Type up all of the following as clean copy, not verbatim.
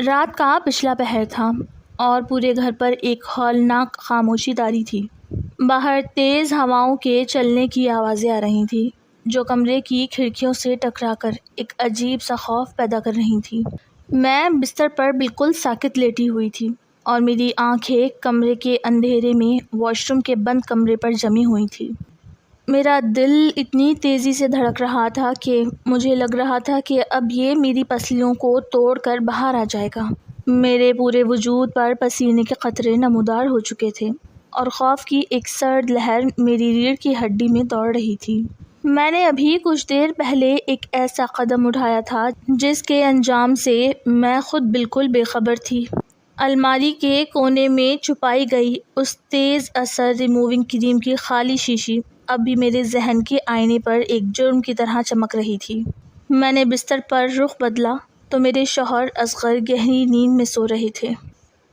رات کا پچھلا پہر تھا اور پورے گھر پر ایک ہولناک خاموشی طاری تھی۔ باہر تیز ہواؤں کے چلنے کی آوازیں آ رہی تھیں جو کمرے کی کھڑکیوں سے ٹکرا کر ایک عجیب سا خوف پیدا کر رہی تھی۔ میں بستر پر بالکل ساکت لیٹی ہوئی تھی اور میری آنکھیں کمرے کے اندھیرے میں واش روم کے بند کمرے پر جمی ہوئی تھی۔ میرا دل اتنی تیزی سے دھڑک رہا تھا کہ مجھے لگ رہا تھا کہ اب یہ میری پسلیوں کو توڑ کر باہر آ جائے گا۔ میرے پورے وجود پر پسینے کے قطرے نمودار ہو چکے تھے اور خوف کی ایک سرد لہر میری ریڑھ کی ہڈی میں دوڑ رہی تھی۔ میں نے ابھی کچھ دیر پہلے ایک ایسا قدم اٹھایا تھا جس کے انجام سے میں خود بالکل بے خبر تھی۔ الماری کے کونے میں چھپائی گئی اس تیز اثر ریموونگ کریم کی خالی شیشی اب بھی میرے ذہن کے آئینے پر ایک جرم کی طرح چمک رہی تھی۔ میں نے بستر پر رخ بدلا تو میرے شوہر اصغر گہری نیند میں سو رہے تھے۔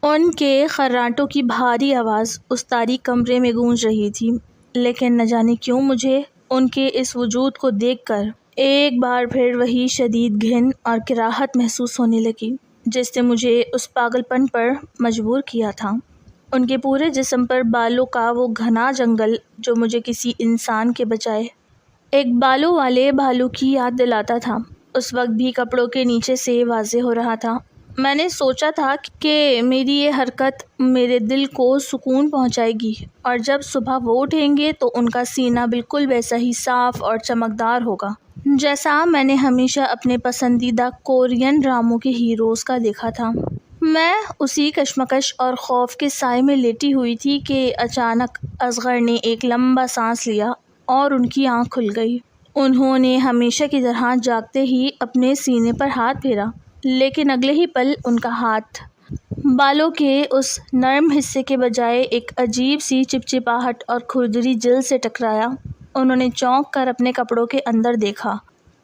ان کے خراٹوں کی بھاری آواز اس تاریک کمرے میں گونج رہی تھی، لیکن نہ جانے کیوں مجھے ان کے اس وجود کو دیکھ کر ایک بار پھر وہی شدید گھن اور کراہت محسوس ہونے لگی جس نے مجھے اس پاگل پن پر مجبور کیا تھا۔ ان کے پورے جسم پر بالوں کا وہ گھنا جنگل جو مجھے کسی انسان کے بجائے ایک بالوں والے بھالو کی یاد دلاتا تھا، اس وقت بھی کپڑوں کے نیچے سے واضح ہو رہا تھا۔ میں نے سوچا تھا کہ میری یہ حرکت میرے دل کو سکون پہنچائے گی اور جب صبح وہ اٹھیں گے تو ان کا سینہ بالکل ویسا ہی صاف اور چمکدار ہوگا جیسا میں نے ہمیشہ اپنے پسندیدہ کورین ڈراموں کے ہیروز کا دیکھا تھا۔ میں اسی کشمکش اور خوف کے سائے میں لیٹی ہوئی تھی کہ اچانک اصغر نے ایک لمبا سانس لیا اور ان کی آنکھ کھل گئی۔ انہوں نے ہمیشہ کی طرح جاگتے ہی اپنے سینے پر ہاتھ پھیرا، لیکن اگلے ہی پل ان کا ہاتھ بالوں کے اس نرم حصے کے بجائے ایک عجیب سی چپچپاہٹ اور کھردری جلد سے ٹکرایا۔ انہوں نے چونک کر اپنے کپڑوں کے اندر دیکھا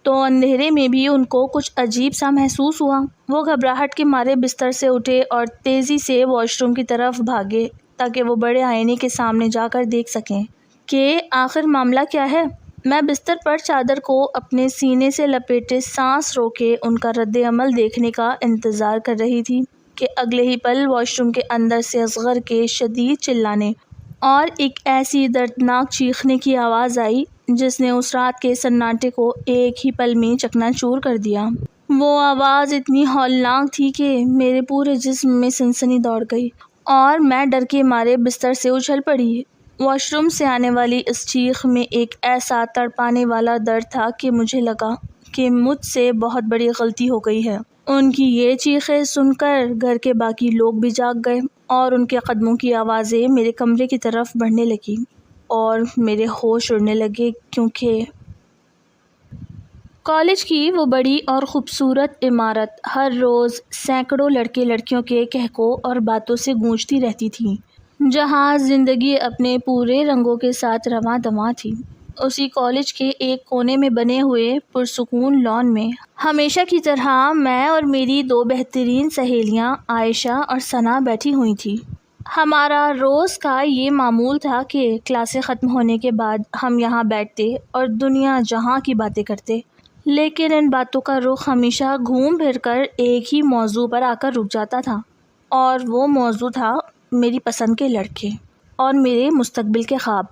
تو اندھیرے میں بھی ان کو کچھ عجیب سا محسوس ہوا۔ وہ گھبراہٹ کے مارے بستر سے اٹھے اور تیزی سے واش روم کی طرف بھاگے تاکہ وہ بڑے آئینے کے سامنے جا کر دیکھ سکیں کہ آخر معاملہ کیا ہے۔ میں بستر پر چادر کو اپنے سینے سے لپیٹے سانس روکے ان کا رد عمل دیکھنے کا انتظار کر رہی تھی کہ اگلے ہی پل واش روم کے اندر سے اصغر کے شدید چلانے اور ایک ایسی دردناک چیخنے کی آواز آئی جس نے اس رات کے سناٹے کو ایک ہی پل میں چکنا چور کر دیا۔ وہ آواز اتنی ہولناک تھی کہ میرے پورے جسم میں سنسنی دوڑ گئی اور میں ڈر کے مارے بستر سے اچھل پڑی۔ واش روم سے آنے والی اس چیخ میں ایک ایسا تڑپانے والا درد تھا کہ مجھے لگا کہ مجھ سے بہت بڑی غلطی ہو گئی ہے۔ ان کی یہ چیخیں سن کر گھر کے باقی لوگ بھی جاگ گئے اور ان کے قدموں کی آوازیں میرے کمرے کی طرف بڑھنے لگیں اور میرے ہوش اڑنے لگے کیونکہ کالج کی وہ بڑی اور خوبصورت عمارت ہر روز سینکڑوں لڑکے لڑکیوں کے کہکوں اور باتوں سے گونجتی رہتی تھی، جہاں زندگی اپنے پورے رنگوں کے ساتھ رواں دواں تھی۔ اسی کالج کے ایک کونے میں بنے ہوئے پرسکون لان میں ہمیشہ کی طرح میں اور میری دو بہترین سہیلیاں عائشہ اور ثنا بیٹھی ہوئی تھیں۔ ہمارا روز کا یہ معمول تھا کہ کلاسیں ختم ہونے کے بعد ہم یہاں بیٹھتے اور دنیا جہاں کی باتیں کرتے، لیکن ان باتوں کا رخ ہمیشہ گھوم پھر کر ایک ہی موضوع پر آ کر رک جاتا تھا، اور وہ موضوع تھا میری پسند کے لڑکے اور میرے مستقبل کے خواب۔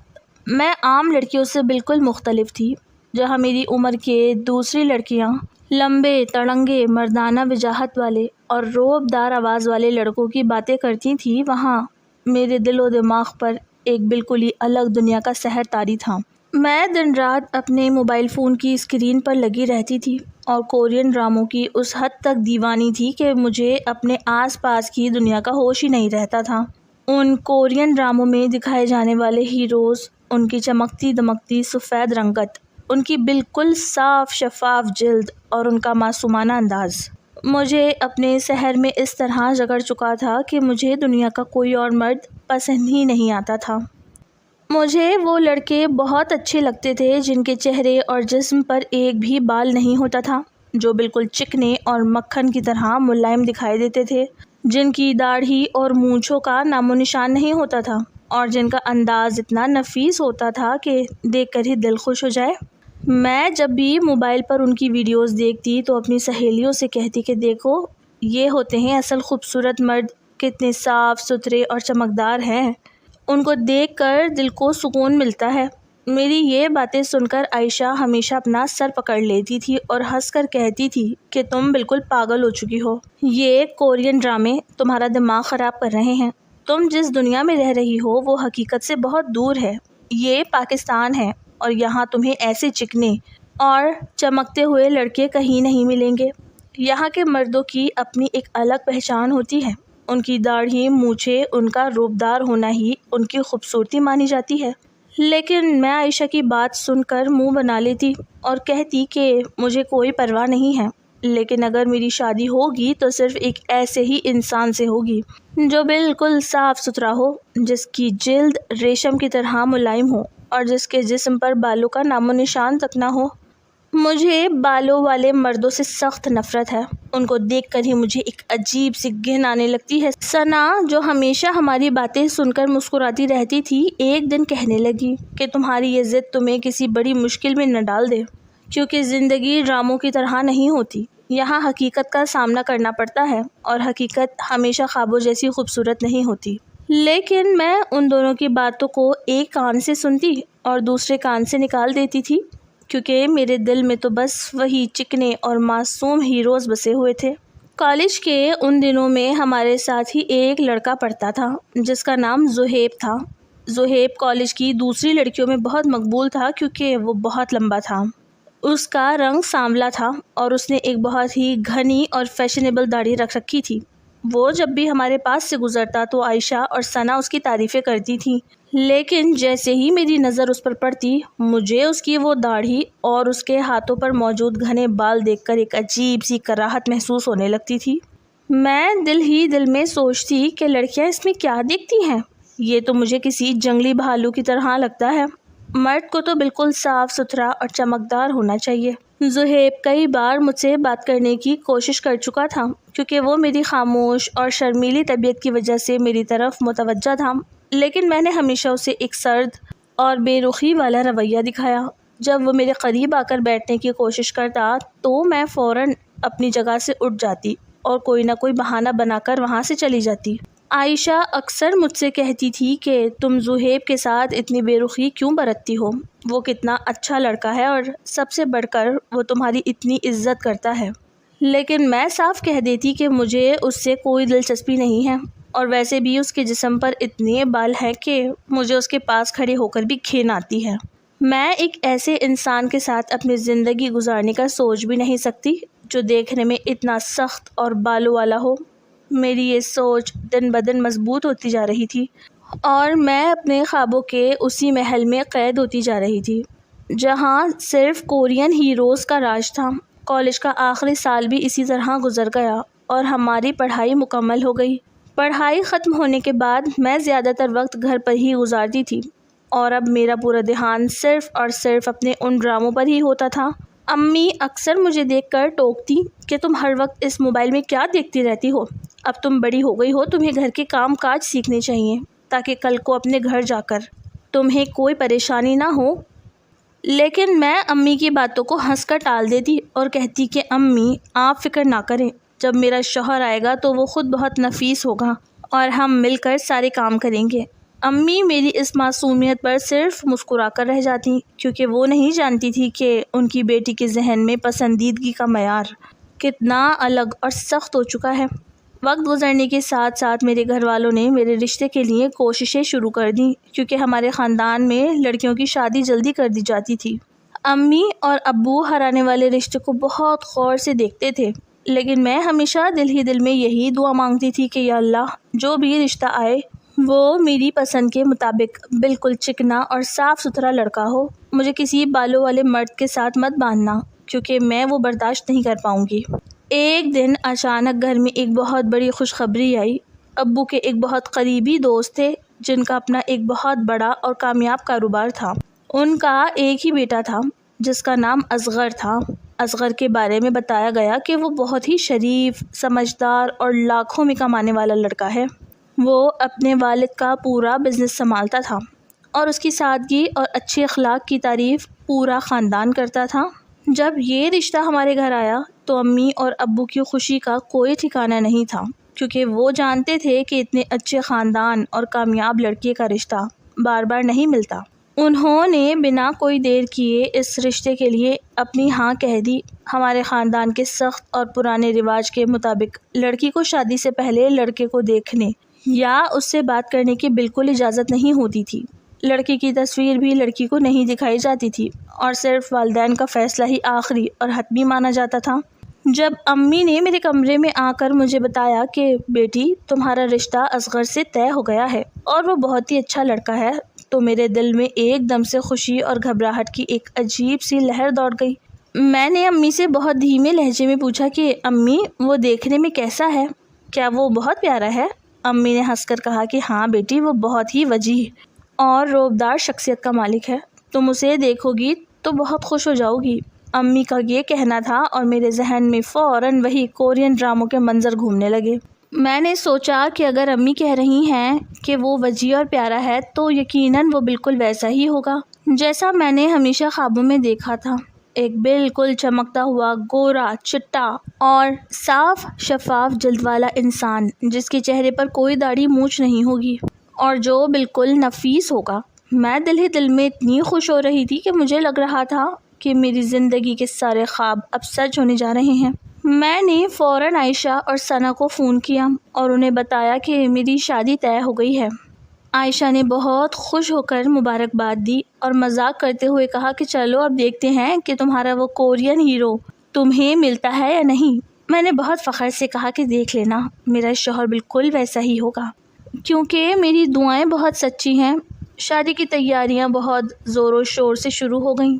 میں عام لڑکیوں سے بالکل مختلف تھی۔ جہاں میری عمر کے دوسری لڑکیاں لمبے تڑنگے مردانہ وجاہت والے اور رعب دار آواز والے لڑکوں کی باتیں کرتی تھیں، وہاں میرے دل و دماغ پر ایک بالکل ہی الگ دنیا کا سحر طاری تھا۔ میں دن رات اپنے موبائل فون کی اسکرین پر لگی رہتی تھی اور کورین ڈراموں کی اس حد تک دیوانی تھی کہ مجھے اپنے آس پاس کی دنیا کا ہوش ہی نہیں رہتا تھا۔ ان کورین ڈراموں میں دکھائے جانے والے ہیروز، ان کی چمکتی دمکتی سفید رنگت، ان کی بالکل صاف شفاف جلد اور ان کا معصومانہ انداز مجھے اپنے سحر میں اس طرح جکڑ چکا تھا کہ مجھے دنیا کا کوئی اور مرد پسند ہی نہیں آتا تھا۔ مجھے وہ لڑکے بہت اچھے لگتے تھے جن کے چہرے اور جسم پر ایک بھی بال نہیں ہوتا تھا، جو بالکل چکنے اور مکھن کی طرح ملائم دکھائی دیتے تھے، جن کی داڑھی اور مونچھوں کا نام و نشان نہیں ہوتا تھا اور جن کا انداز اتنا نفیس ہوتا تھا کہ دیکھ کر ہی دل خوش ہو جائے۔ میں جب بھی موبائل پر ان کی ویڈیوز دیکھتی تو اپنی سہیلیوں سے کہتی کہ دیکھو یہ ہوتے ہیں اصل خوبصورت مرد، کتنے صاف ستھرے اور چمکدار ہیں، ان کو دیکھ کر دل کو سکون ملتا ہے۔ میری یہ باتیں سن کر عائشہ ہمیشہ اپنا سر پکڑ لیتی تھی اور ہنس کر کہتی تھی کہ تم بالکل پاگل ہو چکی ہو، یہ کورین ڈرامے تمہارا دماغ خراب کر رہے ہیں، تم جس دنیا میں رہ رہی ہو وہ حقیقت سے بہت دور ہے، یہ پاکستان ہے اور یہاں تمہیں ایسے چکنے اور چمکتے ہوئے لڑکے کہیں نہیں ملیں گے۔ یہاں کے مردوں کی اپنی ایک الگ پہچان ہوتی ہے، ان کی داڑھی، مونچھیں، ان کا روبدار ہونا ہی ان کی خوبصورتی مانی جاتی ہے۔ لیکن میں عائشہ کی بات سن کر منہ بنا لیتی اور کہتی کہ مجھے کوئی پرواہ نہیں ہے، لیکن اگر میری شادی ہوگی تو صرف ایک ایسے ہی انسان سے ہوگی جو بالکل صاف ستھرا ہو، جس کی جلد ریشم کی طرح ملائم ہو اور جس کے جسم پر بالوں کا نام و نشان تک نہ ہو۔ مجھے بالوں والے مردوں سے سخت نفرت ہے، ان کو دیکھ کر ہی مجھے ایک عجیب سی گھن آنے لگتی ہے۔ ثنا، جو ہمیشہ ہماری باتیں سن کر مسکراتی رہتی تھی، ایک دن کہنے لگی کہ تمہاری یہ ضد تمہیں کسی بڑی مشکل میں نہ ڈال دے، کیونکہ زندگی ڈراموں کی طرح نہیں ہوتی، یہاں حقیقت کا سامنا کرنا پڑتا ہے اور حقیقت ہمیشہ خوابوں جیسی خوبصورت نہیں ہوتی۔ لیکن میں ان دونوں کی باتوں کو ایک کان سے سنتی اور دوسرے کان سے نکال دیتی تھی، کیونکہ میرے دل میں تو بس وہی چکنے اور معصوم ہیروز بسے ہوئے تھے۔ کالج کے ان دنوں میں ہمارے ساتھ ہی ایک لڑکا پڑھتا تھا جس کا نام زہیب تھا۔ زہیب کالج کی دوسری لڑکیوں میں بہت مقبول تھا کیونکہ وہ بہت لمبا تھا، اس کا رنگ سانولا تھا اور اس نے ایک بہت ہی گھنی اور فیشنیبل داڑھی رکھ رکھی تھی۔ وہ جب بھی ہمارے پاس سے گزرتا تو عائشہ اور ثنا اس کی تعریفیں کرتی تھیں، لیکن جیسے ہی میری نظر اس پر پڑتی، مجھے اس کی وہ داڑھی اور اس کے ہاتھوں پر موجود گھنے بال دیکھ کر ایک عجیب سی کراہت محسوس ہونے لگتی تھی۔ میں دل ہی دل میں سوچتی کہ لڑکیاں اس میں کیا دیکھتی ہیں، یہ تو مجھے کسی جنگلی بھالو کی طرح لگتا ہے، مرد کو تو بالکل صاف ستھرا اور چمکدار ہونا چاہیے۔ زہیب کئی بار مجھ سے بات کرنے کی کوشش کر چکا تھا کیونکہ وہ میری خاموش اور شرمیلی طبیعت کی وجہ سے میری طرف متوجہ تھا، لیکن میں نے ہمیشہ اسے ایک سرد اور بے رخی والا رویہ دکھایا۔ جب وہ میرے قریب آ کر بیٹھنے کی کوشش کرتا تو میں فوراً اپنی جگہ سے اٹھ جاتی اور کوئی نہ کوئی بہانہ بنا کر وہاں سے چلی جاتی۔ عائشہ اکثر مجھ سے کہتی تھی کہ تم زہیب کے ساتھ اتنی بے رخی کیوں برتتی ہو، وہ کتنا اچھا لڑکا ہے اور سب سے بڑھ کر وہ تمہاری اتنی عزت کرتا ہے۔ لیکن میں صاف کہہ دیتی کہ مجھے اس سے کوئی دلچسپی نہیں ہے، اور ویسے بھی اس کے جسم پر اتنے بال ہیں کہ مجھے اس کے پاس کھڑے ہو کر بھی گھن آتی ہے۔ میں ایک ایسے انسان کے ساتھ اپنی زندگی گزارنے کا سوچ بھی نہیں سکتی جو دیکھنے میں اتنا سخت اور بالوں والا ہو۔ میری یہ سوچ دن بدن مضبوط ہوتی جا رہی تھی اور میں اپنے خوابوں کے اسی محل میں قید ہوتی جا رہی تھی جہاں صرف کورین ہیروز کا راج تھا۔ کالج کا آخری سال بھی اسی طرح گزر گیا اور ہماری پڑھائی مکمل ہو گئی۔ پڑھائی ختم ہونے کے بعد میں زیادہ تر وقت گھر پر ہی گزارتی تھی اور اب میرا پورا دھیان صرف اور صرف اپنے ان ڈراموں پر ہی ہوتا تھا۔ امی اکثر مجھے دیکھ کر ٹوکتی کہ تم ہر وقت اس موبائل میں کیا دیکھتی رہتی ہو، اب تم بڑی ہو گئی ہو، تمہیں گھر کے کام کاج سیکھنے چاہیے تاکہ کل کو اپنے گھر جا کر تمہیں کوئی پریشانی نہ ہو۔ لیکن میں امی کی باتوں کو ہنس کر ٹال دیتی اور کہتی کہ امی آپ فکر نہ کریں، جب میرا شوہر آئے گا تو وہ خود بہت نفیس ہوگا اور ہم مل کر سارے کام کریں گے۔ امی میری اس معصومیت پر صرف مسکرا کر رہ جاتی کیونکہ وہ نہیں جانتی تھی کہ ان کی بیٹی کے ذہن میں پسندیدگی کا معیار کتنا الگ اور سخت ہو چکا ہے۔ وقت گزرنے کے ساتھ ساتھ میرے گھر والوں نے میرے رشتے کے لیے کوششیں شروع کر دیں کیونکہ ہمارے خاندان میں لڑکیوں کی شادی جلدی کر دی جاتی تھی۔ امی اور ابو ہرانے والے رشتے کو بہت غور سے دیکھتے تھے، لیکن میں ہمیشہ دل ہی دل میں یہی دعا مانگتی تھی کہ یا اللہ، جو بھی رشتہ آئے وہ میری پسند کے مطابق بالکل چکنا اور صاف ستھرا لڑکا ہو، مجھے کسی بالوں والے مرد کے ساتھ مت باندھنا کیونکہ میں وہ برداشت نہیں کر پاؤں گی۔ ایک دن اچانک گھر میں ایک بہت بڑی خوشخبری آئی۔ ابو کے ایک بہت قریبی دوست تھے جن کا اپنا ایک بہت بڑا اور کامیاب کاروبار تھا۔ ان کا ایک ہی بیٹا تھا جس کا نام اصغر تھا۔ اصغر کے بارے میں بتایا گیا کہ وہ بہت ہی شریف، سمجھدار اور لاکھوں میں کمانے والا لڑکا ہے۔ وہ اپنے والد کا پورا بزنس سنبھالتا تھا اور اس کی سادگی اور اچھے اخلاق کی تعریف پورا خاندان کرتا تھا۔ جب یہ رشتہ ہمارے گھر آیا تو امی اور ابو کی خوشی کا کوئی ٹھکانہ نہیں تھا، کیونکہ وہ جانتے تھے کہ اتنے اچھے خاندان اور کامیاب لڑکے کا رشتہ بار بار نہیں ملتا۔ انہوں نے بنا کوئی دیر کیے اس رشتے کے لیے اپنی ہاں کہہ دی۔ ہمارے خاندان کے سخت اور پرانے رواج کے مطابق لڑکی کو شادی سے پہلے لڑکے کو دیکھنے یا اس سے بات کرنے کی بالکل اجازت نہیں ہوتی تھی۔ لڑکی کی تصویر بھی لڑکی کو نہیں دکھائی جاتی تھی اور صرف والدین کا فیصلہ ہی آخری اور حتمی مانا جاتا تھا۔ جب امی نے میرے کمرے میں آ کر مجھے بتایا کہ بیٹی تمہارا رشتہ اصغر سے طے ہو گیا ہے اور وہ بہت ہی اچھا لڑکا ہے، تو میرے دل میں ایک دم سے خوشی اور گھبراہٹ کی ایک عجیب سی لہر دوڑ گئی۔ میں نے امی سے بہت دھیمے لہجے میں پوچھا کہ امی وہ دیکھنے میں کیسا ہے؟ کیا وہ بہت پیارا ہے؟ امی نے ہنس کر کہا کہ ہاں بیٹی، وہ بہت ہی وجیح اور روبدار شخصیت کا مالک ہے، تم اسے دیکھو گی تو بہت خوش ہو جاؤ گی۔ امی کا یہ کہنا تھا اور میرے ذہن میں فوراً وہی کورین ڈراموں کے منظر گھومنے لگے۔ میں نے سوچا کہ اگر امی کہہ رہی ہیں کہ وہ وجیح اور پیارا ہے تو یقیناً وہ بالکل ویسا ہی ہوگا جیسا میں نے ہمیشہ خوابوں میں دیکھا تھا، ایک بالکل چمکتا ہوا گورا چٹا اور صاف شفاف جلد والا انسان جس کے چہرے پر کوئی داڑھی مونچھ نہیں ہوگی اور جو بالکل نفیس ہوگا۔ میں دل ہی دل میں اتنی خوش ہو رہی تھی کہ مجھے لگ رہا تھا کہ میری زندگی کے سارے خواب اب سچ ہونے جا رہے ہیں۔ میں نے فوراً عائشہ اور ثنا کو فون کیا اور انہیں بتایا کہ میری شادی طے ہو گئی ہے۔ عائشہ نے بہت خوش ہو کر مبارکباد دی اور مذاق کرتے ہوئے کہا کہ چلو اب دیکھتے ہیں کہ تمہارا وہ کورین ہیرو تمہیں ملتا ہے یا نہیں۔ میں نے بہت فخر سے کہا کہ دیکھ لینا، میرا شوہر بالکل ویسا ہی ہوگا، کیونکہ میری دعائیں بہت سچی ہیں۔ شادی کی تیاریاں بہت زور و شور سے شروع ہو گئیں۔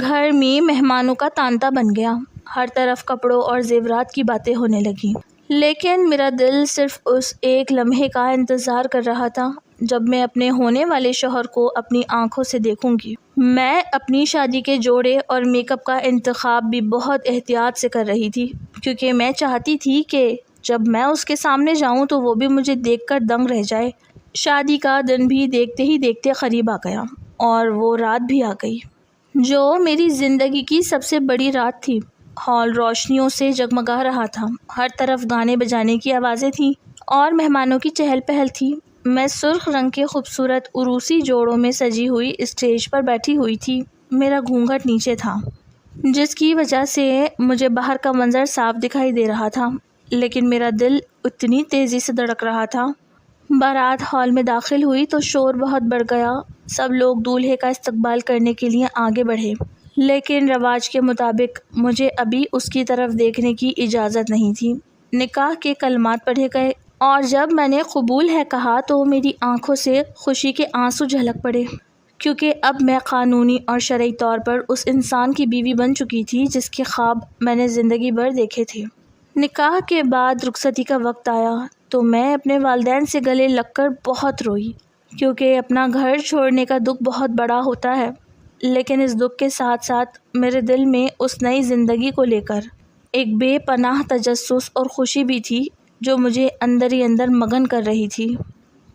گھر میں مہمانوں کا تانتا بن گیا، ہر طرف کپڑوں اور زیورات کی باتیں ہونے لگیں، لیکن میرا دل صرف اس ایک لمحے کا انتظار کر رہا تھا جب میں اپنے ہونے والے شوہر کو اپنی آنکھوں سے دیکھوں گی۔ میں اپنی شادی کے جوڑے اور میک اپ کا انتخاب بھی بہت احتیاط سے کر رہی تھی، کیونکہ میں چاہتی تھی کہ جب میں اس کے سامنے جاؤں تو وہ بھی مجھے دیکھ کر دنگ رہ جائے۔ شادی کا دن بھی دیکھتے ہی دیکھتے قریب آ گیا اور وہ رات بھی آ گئی جو میری زندگی کی سب سے بڑی رات تھی۔ ہال روشنیوں سے جگمگا رہا تھا، ہر طرف گانے بجانے کی آوازیں تھیں اور مہمانوں کی چہل پہل تھی۔ میں سرخ رنگ کے خوبصورت عروسی جوڑوں میں سجی ہوئی اسٹیج پر بیٹھی ہوئی تھی۔ میرا گھونگھٹ نیچے تھا جس کی وجہ سے مجھے باہر کا منظر صاف دکھائی دے رہا تھا، لیکن میرا دل اتنی تیزی سے دھڑک رہا تھا۔ بارات ہال میں داخل ہوئی تو شور بہت بڑھ گیا، سب لوگ دولہے کا استقبال کرنے کے لیے آگے بڑھے، لیکن رواج کے مطابق مجھے ابھی اس کی طرف دیکھنے کی اجازت نہیں تھی۔ نکاح کے کلمات پڑھے گئے اور جب میں نے قبول ہے کہا تو میری آنکھوں سے خوشی کے آنسو جھلک پڑے، کیونکہ اب میں قانونی اور شرعی طور پر اس انسان کی بیوی بن چکی تھی جس کے خواب میں نے زندگی بھر دیکھے تھے۔ نکاح کے بعد رخصتی کا وقت آیا تو میں اپنے والدین سے گلے لگ کر بہت روئی، کیونکہ اپنا گھر چھوڑنے کا دکھ بہت بڑا ہوتا ہے، لیکن اس دکھ کے ساتھ ساتھ میرے دل میں اس نئی زندگی کو لے کر ایک بے پناہ تجسس اور خوشی بھی تھی جو مجھے اندر ہی اندر مگن کر رہی تھی۔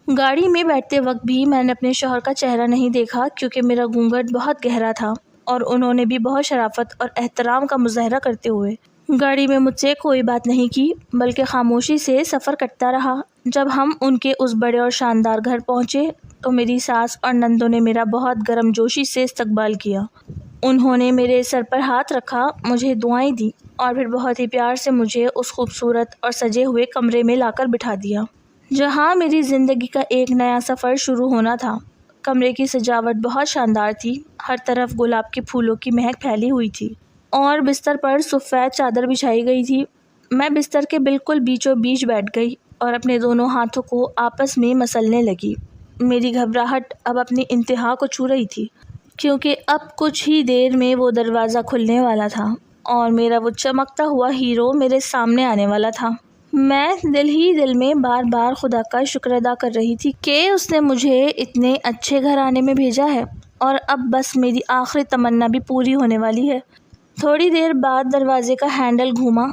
گاڑی میں بیٹھتے وقت بھی میں نے اپنے شوہر کا چہرہ نہیں دیکھا، کیونکہ میرا گھونگھٹ بہت گہرا تھا اور انہوں نے بھی بہت شرافت اور احترام کا مظاہرہ کرتے ہوئے گاڑی میں مجھ سے کوئی بات نہیں کی، بلکہ خاموشی سے سفر کٹتا رہا۔ جب ہم ان کے اس بڑے اور شاندار گھر پہنچے تو میری ساس اور نندوں نے میرا بہت گرم جوشی سے استقبال کیا۔ انہوں نے میرے سر پر ہاتھ رکھا، مجھے دعائیں دیں اور پھر بہت ہی پیار سے مجھے اس خوبصورت اور سجے ہوئے کمرے میں لا کر بٹھا دیا جہاں میری زندگی کا ایک نیا سفر شروع ہونا تھا۔ کمرے کی سجاوٹ بہت شاندار تھی، ہر طرف گلاب کے پھولوں کی مہک پھیلی ہوئی تھی اور بستر پر سفید چادر بچھائی گئی تھی۔ میں بستر کے بالکل بیچوں بیچ بیٹھ گئی اور اپنے دونوں ہاتھوں کو آپس میں مسلنے لگی۔ میری گھبراہٹ اب اپنی انتہا کو چھو رہی تھی، کیونکہ اب کچھ ہی دیر میں وہ دروازہ کھلنے والا تھا اور میرا وہ چمکتا ہوا ہیرو میرے سامنے آنے والا تھا۔ میں دل ہی دل میں بار بار خدا کا شکر ادا کر رہی تھی کہ اس نے مجھے اتنے اچھے گھرانے میں بھیجا ہے اور اب بس میری آخری تمنا بھی پوری ہونے والی ہے۔ تھوڑی دیر بعد دروازے کا ہینڈل گھوما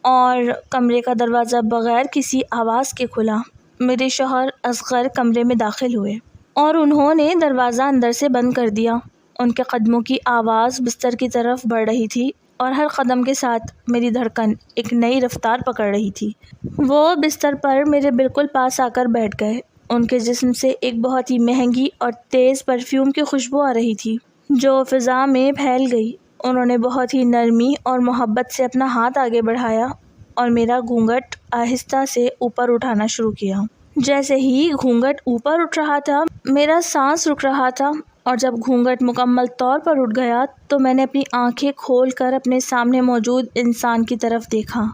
اور کمرے کا دروازہ بغیر کسی آواز کے کھلا۔ میرے شوہر اصغر کمرے میں داخل ہوئے اور انہوں نے دروازہ اندر سے بند کر دیا۔ ان کے قدموں کی آواز بستر کی طرف بڑھ رہی تھی اور ہر قدم کے ساتھ میری دھڑکن ایک نئی رفتار پکڑ رہی تھی۔ وہ بستر پر میرے بالکل پاس آ کر بیٹھ گئے۔ ان کے جسم سے ایک بہت ہی مہنگی اور تیز پرفیوم کی خوشبو آ رہی تھی جو فضا میں پھیل گئی۔ انہوں نے بہت ہی نرمی اور محبت سے اپنا ہاتھ آگے بڑھایا اور میرا گھونگھٹ آہستہ سے اوپر اٹھانا شروع کیا۔ جیسے ہی گھونگھٹ اوپر اٹھ رہا تھا میرا سانس رک رہا تھا، اور جب گھونگھٹ مکمل طور پر اٹھ گیا تو میں نے اپنی آنکھیں کھول کر اپنے سامنے موجود انسان کی طرف دیکھا۔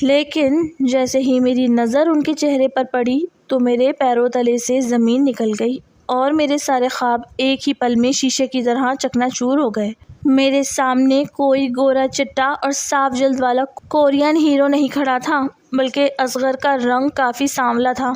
لیکن جیسے ہی میری نظر ان کے چہرے پر پڑی تو میرے پیروں تلے سے زمین نکل گئی اور میرے سارے خواب ایک ہی پل میں شیشے کی طرح چکنا چور ہو گئے۔ میرے سامنے کوئی گورا چٹا اور صاف جلد والا کورین ہیرو نہیں کھڑا تھا، بلکہ اصغر کا رنگ کافی سانولا تھا۔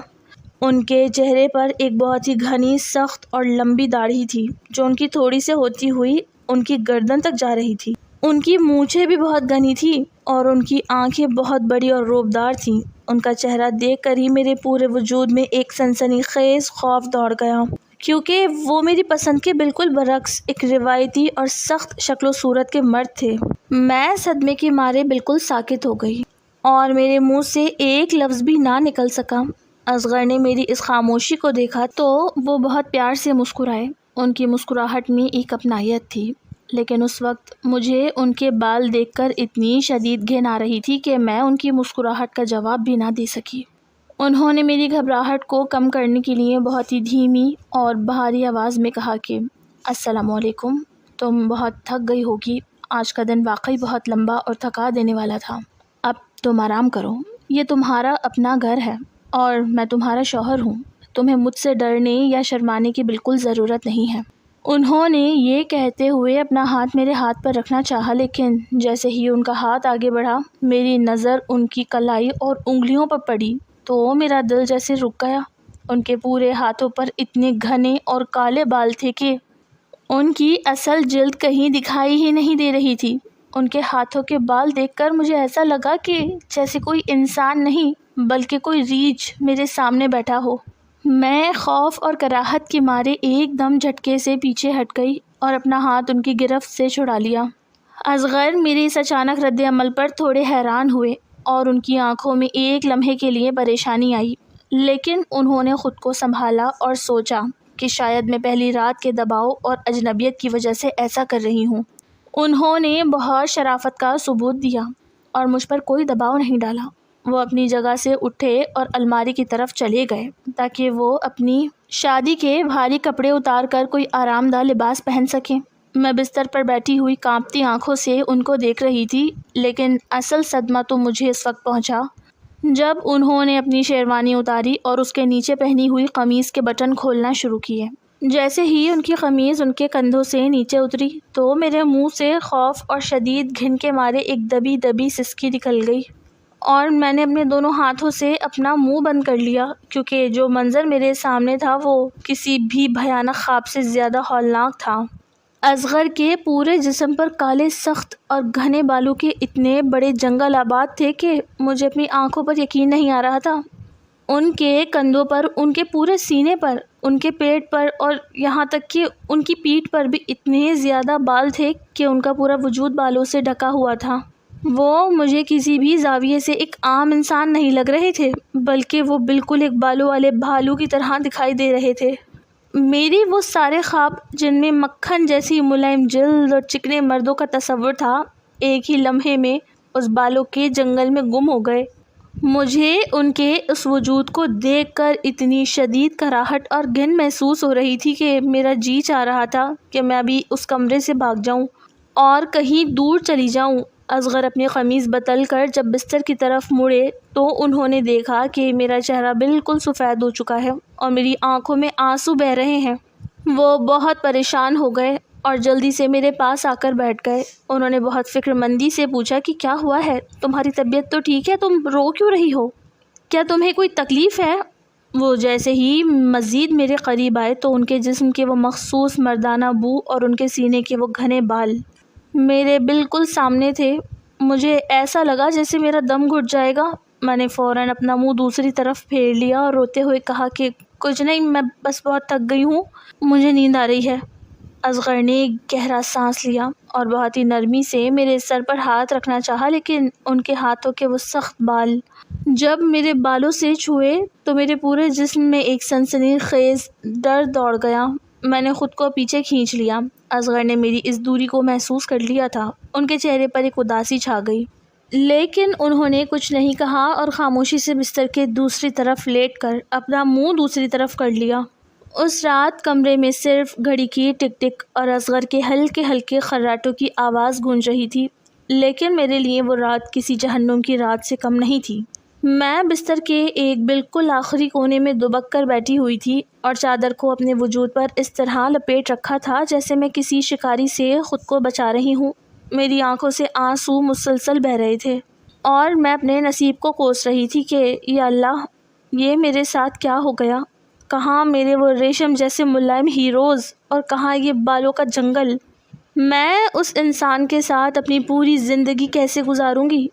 ان کے چہرے پر ایک بہت ہی گھنی، سخت اور لمبی داڑھی تھی جو ان کی تھوڑی سے ہوتی ہوئی ان کی گردن تک جا رہی تھی۔ ان کی مونچھیں بھی بہت گھنی تھیں اور ان کی آنکھیں بہت بڑی اور روبدار تھیں۔ ان کا چہرہ دیکھ کر ہی میرے پورے وجود میں ایک سنسنی خیز خوف دوڑ گیا، کیونکہ وہ میری پسند کے بالکل برعکس ایک روایتی اور سخت شکل و صورت کے مرد تھے۔ میں صدمے کے مارے بالکل ساکت ہو گئی اور میرے منہ سے ایک لفظ بھی نہ نکل سکا۔ اصغر نے میری اس خاموشی کو دیکھا تو وہ بہت پیار سے مسکرائے۔ ان کی مسکراہٹ میں ایک اپنائیت تھی، لیکن اس وقت مجھے ان کے بال دیکھ کر اتنی شدید گھن آ رہی تھی کہ میں ان کی مسکراہٹ کا جواب بھی نہ دے سکی۔ انہوں نے میری گھبراہٹ کو کم کرنے کے لیے بہت ہی دھیمی اور بھاری آواز میں کہا کہ السلام علیکم، تم بہت تھک گئی ہوگی، آج کا دن واقعی بہت لمبا اور تھکا دینے والا تھا۔ اب تم آرام کرو، یہ تمہارا اپنا گھر ہے اور میں تمہارا شوہر ہوں، تمہیں مجھ سے ڈرنے یا شرمانے کی بالکل ضرورت نہیں ہے۔ انہوں نے یہ کہتے ہوئے اپنا ہاتھ میرے ہاتھ پر رکھنا چاہا، لیکن جیسے ہی ان کا ہاتھ آگے بڑھا میری نظر ان کی کلائی اور انگلیوں پر پڑی تو میرا دل جیسے رک گیا۔ ان کے پورے ہاتھوں پر اتنے گھنے اور کالے بال تھے کہ ان کی اصل جلد کہیں دکھائی ہی نہیں دے رہی تھی۔ ان کے ہاتھوں کے بال دیکھ کر مجھے ایسا لگا کہ جیسے کوئی انسان نہیں بلکہ کوئی ریچھ میرے سامنے بیٹھا ہو۔ میں خوف اور کراہت کے مارے ایک دم جھٹکے سے پیچھے ہٹ گئی اور اپنا ہاتھ ان کی گرفت سے چھڑا لیا۔ اصغر میرے اس اچانک رد عمل پر تھوڑے حیران ہوئے اور ان کی آنکھوں میں ایک لمحے کے لیے پریشانی آئی، لیکن انہوں نے خود کو سنبھالا اور سوچا کہ شاید میں پہلی رات کے دباؤ اور اجنبیت کی وجہ سے ایسا کر رہی ہوں۔ انہوں نے بہت شرافت کا ثبوت دیا اور مجھ پر کوئی دباؤ نہیں ڈالا۔ وہ اپنی جگہ سے اٹھے اور الماری کی طرف چلے گئے تاکہ وہ اپنی شادی کے بھاری کپڑے اتار کر کوئی آرام دہ لباس پہن سکیں۔ میں بستر پر بیٹھی ہوئی کانپتی آنکھوں سے ان کو دیکھ رہی تھی، لیکن اصل صدمہ تو مجھے اس وقت پہنچا جب انہوں نے اپنی شیروانی اتاری اور اس کے نیچے پہنی ہوئی قمیص کے بٹن کھولنا شروع کیے۔ جیسے ہی ان کی قمیض ان کے کندھوں سے نیچے اتری تو میرے منہ سے خوف اور شدید گھن کے مارے ایک دبی دبی سسکی نکل گئی اور میں نے اپنے دونوں ہاتھوں سے اپنا منہ بند کر لیا، کیونکہ جو منظر میرے سامنے تھا وہ کسی بھی بھیانک خواب سے زیادہ ہولناک تھا۔ اصغر کے پورے جسم پر کالے، سخت اور گھنے بالوں کے اتنے بڑے جنگل آباد تھے کہ مجھے اپنی آنکھوں پر یقین نہیں آ رہا تھا۔ ان کے کندھوں پر، ان کے پورے سینے پر، ان کے پیٹ پر اور یہاں تک کہ ان کی پیٹھ پر بھی اتنے زیادہ بال تھے کہ ان کا پورا وجود بالوں سے ڈھکا ہوا تھا۔ وہ مجھے کسی بھی زاویے سے ایک عام انسان نہیں لگ رہے تھے، بلکہ وہ بالکل ایک بالوں والے بھالو کی طرح دکھائی دے رہے تھے۔ میری وہ سارے خواب جن میں مکھن جیسی ملائم جلد اور چکنے مردوں کا تصور تھا، ایک ہی لمحے میں اس بالوں کے جنگل میں گم ہو گئے۔ مجھے ان کے اس وجود کو دیکھ کر اتنی شدید کراہٹ اور گھن محسوس ہو رہی تھی کہ میرا جی چاہ رہا تھا کہ میں ابھی اس کمرے سے بھاگ جاؤں اور کہیں دور چلی جاؤں۔ اصغر اپنی قمیض بدل کر جب بستر کی طرف مڑے تو انہوں نے دیکھا کہ میرا چہرہ بالکل سفید ہو چکا ہے اور میری آنکھوں میں آنسو بہہ رہے ہیں۔ وہ بہت پریشان ہو گئے اور جلدی سے میرے پاس آ کر بیٹھ گئے۔ انہوں نے بہت فکر مندی سے پوچھا کہ کیا ہوا ہے؟ تمہاری طبیعت تو ٹھیک ہے؟ تم رو کیوں رہی ہو؟ کیا تمہیں کوئی تکلیف ہے؟ وہ جیسے ہی مزید میرے قریب آئے تو ان کے جسم کے وہ مخصوص مردانہ بو اور ان کے سینے کے وہ گھنے بال میرے بالکل سامنے تھے۔ مجھے ایسا لگا جیسے میرا دم گھٹ جائے گا۔ میں نے فوراً اپنا منہ دوسری طرف پھیر لیا اور روتے ہوئے کہا کہ کچھ نہیں، میں بس بہت تھک گئی ہوں، مجھے نیند آ رہی ہے۔ اصغر نے گہرا سانس لیا اور بہت ہی نرمی سے میرے سر پر ہاتھ رکھنا چاہا، لیکن ان کے ہاتھوں کے وہ سخت بال جب میرے بالوں سے چھوئے تو میرے پورے جسم میں ایک سنسنی خیز درد دوڑ گیا۔ میں نے خود کو پیچھے کھینچ لیا۔ اصغر نے میری اس دوری کو محسوس کر لیا تھا۔ ان کے چہرے پر ایک اداسی چھا گئی، لیکن انہوں نے کچھ نہیں کہا اور خاموشی سے بستر کے دوسری طرف لیٹ کر اپنا منہ دوسری طرف کر لیا۔ اس رات کمرے میں صرف گھڑی کی ٹک ٹک اور اصغر کے ہلکے ہلکے خراٹوں کی آواز گونج رہی تھی، لیکن میرے لیے وہ رات کسی جہنم کی رات سے کم نہیں تھی۔ میں بستر کے ایک بالکل آخری کونے میں دبک کر بیٹھی ہوئی تھی اور چادر کو اپنے وجود پر اس طرح لپیٹ رکھا تھا جیسے میں کسی شکاری سے خود کو بچا رہی ہوں۔ میری آنکھوں سے آنسو مسلسل بہہ رہے تھے اور میں اپنے نصیب کو کوس رہی تھی کہ یا اللہ، یہ میرے ساتھ کیا ہو گیا؟ کہاں میرے وہ ریشم جیسے ملائم ہیروز اور کہاں یہ بالوں کا جنگل؟ میں اس انسان کے ساتھ اپنی پوری زندگی کیسے گزاروں گی؟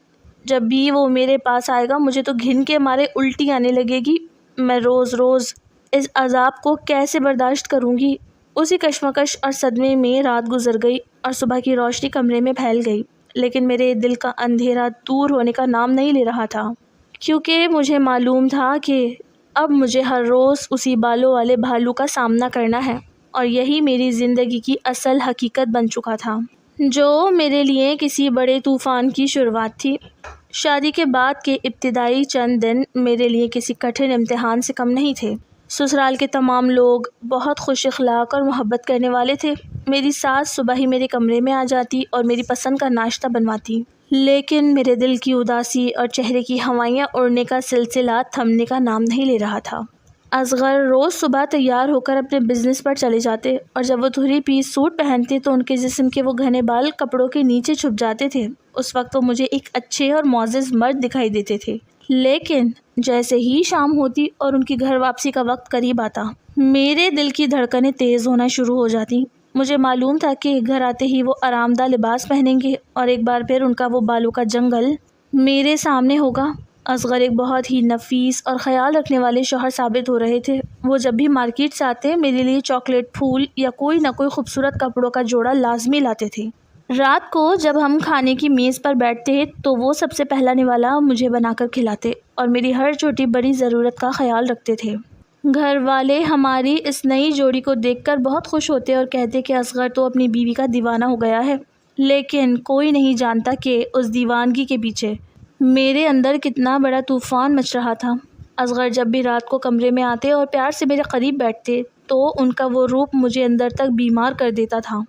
جب بھی وہ میرے پاس آئے گا مجھے تو گھن کے مارے الٹی آنے لگے گی۔ میں روز روز اس عذاب کو کیسے برداشت کروں گی؟ اسی کشمکش اور صدمے میں رات گزر گئی اور صبح کی روشنی کمرے میں پھیل گئی، لیکن میرے دل کا اندھیرا دور ہونے کا نام نہیں لے رہا تھا، کیونکہ مجھے معلوم تھا کہ اب مجھے ہر روز اسی بالوں والے بھالو کا سامنا کرنا ہے، اور یہی میری زندگی کی اصل حقیقت بن چکا تھا، جو میرے لیے کسی بڑے طوفان کی شروعات تھی۔ شادی کے بعد کے ابتدائی چند دن میرے لیے کسی کٹھن امتحان سے کم نہیں تھے۔ سسرال کے تمام لوگ بہت خوش اخلاق اور محبت کرنے والے تھے۔ میری ساس صبح ہی میرے کمرے میں آ جاتی اور میری پسند کا ناشتہ بنواتی، لیکن میرے دل کی اداسی اور چہرے کی ہوائیاں اڑنے کا سلسلہ تھمنے کا نام نہیں لے رہا تھا۔ اصغر روز صبح تیار ہو کر اپنے بزنس پر چلے جاتے، اور جب وہ تھری پیس سوٹ پہنتے تو ان کے جسم کے وہ گھنے بال کپڑوں کے نیچے چھپ جاتے تھے۔ اس وقت وہ مجھے ایک اچھے اور معزز مرد دکھائی دیتے تھے، لیکن جیسے ہی شام ہوتی اور ان کی گھر واپسی کا وقت قریب آتا، میرے دل کی دھڑکنیں تیز ہونا شروع ہو جاتی۔ مجھے معلوم تھا کہ گھر آتے ہی وہ آرام دہ لباس پہنیں گے اور ایک بار پھر ان کا وہ بالوں کا جنگل میرے سامنے ہوگا۔ اصغر ایک بہت ہی نفیس اور خیال رکھنے والے شوہر ثابت ہو رہے تھے۔ وہ جب بھی مارکیٹ سے آتے میرے لیے چاکلیٹ پھول یا کوئی نہ کوئی خوبصورت کپڑوں کا جوڑا لازمی لاتے تھے۔ رات کو جب ہم کھانے کی میز پر بیٹھتے تو وہ سب سے پہلا نوالا مجھے بنا کر کھلاتے اور میری ہر چھوٹی بڑی ضرورت کا خیال رکھتے تھے۔ گھر والے ہماری اس نئی جوڑی کو دیکھ کر بہت خوش ہوتے اور کہتے کہ اصغر تو اپنی بیوی کا دیوانہ ہو گیا ہے، لیکن کوئی نہیں جانتا کہ اس دیوانگی کے پیچھے میرے اندر کتنا بڑا طوفان مچ رہا تھا۔ اصغر جب بھی رات کو کمرے میں آتے اور پیار سے میرے قریب بیٹھتے تو ان کا وہ روپ مجھے اندر تک بیمار کر دیتا تھا۔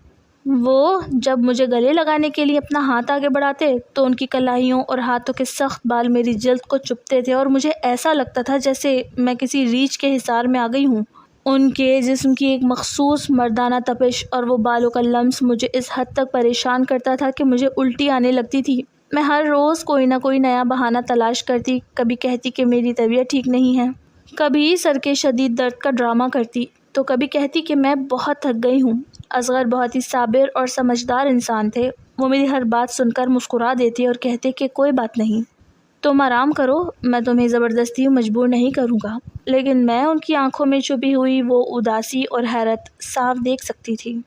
وہ جب مجھے گلے لگانے کے لیے اپنا ہاتھ آگے بڑھاتے تو ان کی کلاہیوں اور ہاتھوں کے سخت بال میری جلد کو چبھتے تھے اور مجھے ایسا لگتا تھا جیسے میں کسی ریچھ کے حصار میں آ گئی ہوں۔ ان کے جسم کی ایک مخصوص مردانہ تپش اور وہ بالوں کا لمس مجھے اس حد تک پریشان کرتا تھا کہ مجھے الٹی آنے لگتی تھی۔ میں ہر روز کوئی نہ کوئی نیا بہانہ تلاش کرتی، کبھی کہتی کہ میری طبیعت ٹھیک نہیں ہے، کبھی سر کے شدید درد کا ڈرامہ کرتی، تو کبھی کہتی کہ میں بہت تھک گئی ہوں۔ اصغر بہت ہی صابر اور سمجھدار انسان تھے۔ وہ میری ہر بات سن کر مسکرا دیتے اور کہتے کہ کوئی بات نہیں، تم آرام کرو، میں تمہیں زبردستی مجبور نہیں کروں گا، لیکن میں ان کی آنکھوں میں چھپی ہوئی وہ اداسی اور حیرت صاف دیکھ سکتی تھی۔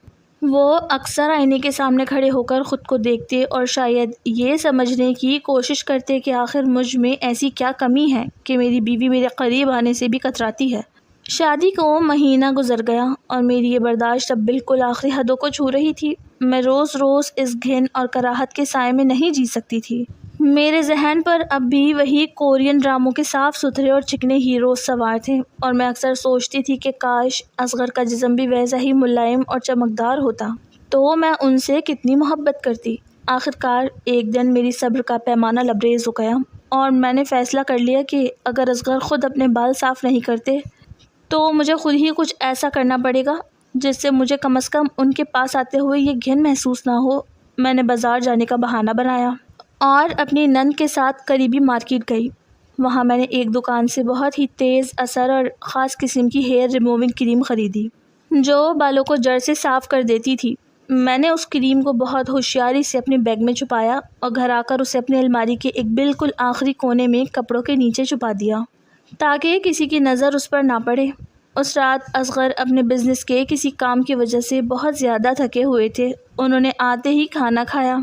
وہ اکثر آئینے کے سامنے کھڑے ہو کر خود کو دیکھتے اور شاید یہ سمجھنے کی کوشش کرتے کہ آخر مجھ میں ایسی کیا کمی ہے کہ میری بیوی میرے قریب آنے سے بھی کتراتی ہے۔ شادی کو مہینہ گزر گیا اور میری یہ برداشت اب بالکل آخری حدوں کو چھو رہی تھی۔ میں روز روز اس گھن اور کراہت کے سائے میں نہیں جی سکتی تھی۔ میرے ذہن پر اب بھی وہی کورین ڈراموں کے صاف ستھرے اور چکنے ہیروز سوار تھے، اور میں اکثر سوچتی تھی کہ کاش اصغر کا جسم بھی ویسا ہی ملائم اور چمکدار ہوتا تو میں ان سے کتنی محبت کرتی۔ آخرکار ایک دن میری صبر کا پیمانہ لبریز ہو گیا اور میں نے فیصلہ کر لیا کہ اگر اصغر خود اپنے بال صاف نہیں کرتے تو مجھے خود ہی کچھ ایسا کرنا پڑے گا جس سے مجھے کم از کم ان کے پاس آتے ہوئے یہ گھن محسوس نہ ہو۔ میں نے بازار جانے کا بہانہ بنایا اور اپنی نند کے ساتھ قریبی مارکیٹ گئی۔ وہاں میں نے ایک دکان سے بہت ہی تیز اثر اور خاص قسم کی ہیئر ریموونگ کریم خریدی جو بالوں کو جڑ سے صاف کر دیتی تھی۔ میں نے اس کریم کو بہت ہوشیاری سے اپنے بیگ میں چھپایا اور گھر آ کر اسے اپنی الماری کے ایک بالکل آخری کونے میں کپڑوں کے نیچے چھپا دیا تاکہ کسی کی نظر اس پر نہ پڑے۔ اس رات اصغر اپنے بزنس کے کسی کام کی وجہ سے بہت زیادہ تھکے ہوئے تھے۔ انہوں نے آتے ہی کھانا کھایا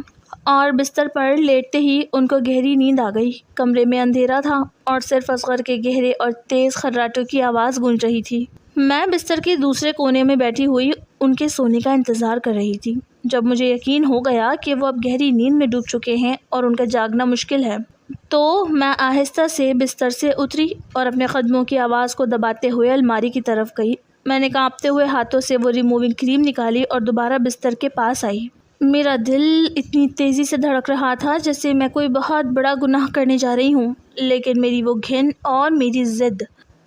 اور بستر پر لیٹتے ہی ان کو گہری نیند آ گئی۔ کمرے میں اندھیرا تھا اور صرف اصغر کے گہرے اور تیز خراٹوں کی آواز گونج رہی تھی۔ میں بستر کے دوسرے کونے میں بیٹھی ہوئی ان کے سونے کا انتظار کر رہی تھی۔ جب مجھے یقین ہو گیا کہ وہ اب گہری نیند میں ڈوب چکے ہیں اور ان کا جاگنا مشکل ہے، تو میں آہستہ سے بستر سے اتری اور اپنے قدموں کی آواز کو دباتے ہوئے الماری کی طرف گئی۔ میں نے کانپتے ہوئے ہاتھوں سے وہ ریموونگ کریم نکالی اور دوبارہ بستر کے پاس آئی۔ میرا دل اتنی تیزی سے دھڑک رہا تھا جیسے میں کوئی بہت بڑا گناہ کرنے جا رہی ہوں، لیکن میری وہ گھن اور میری ضد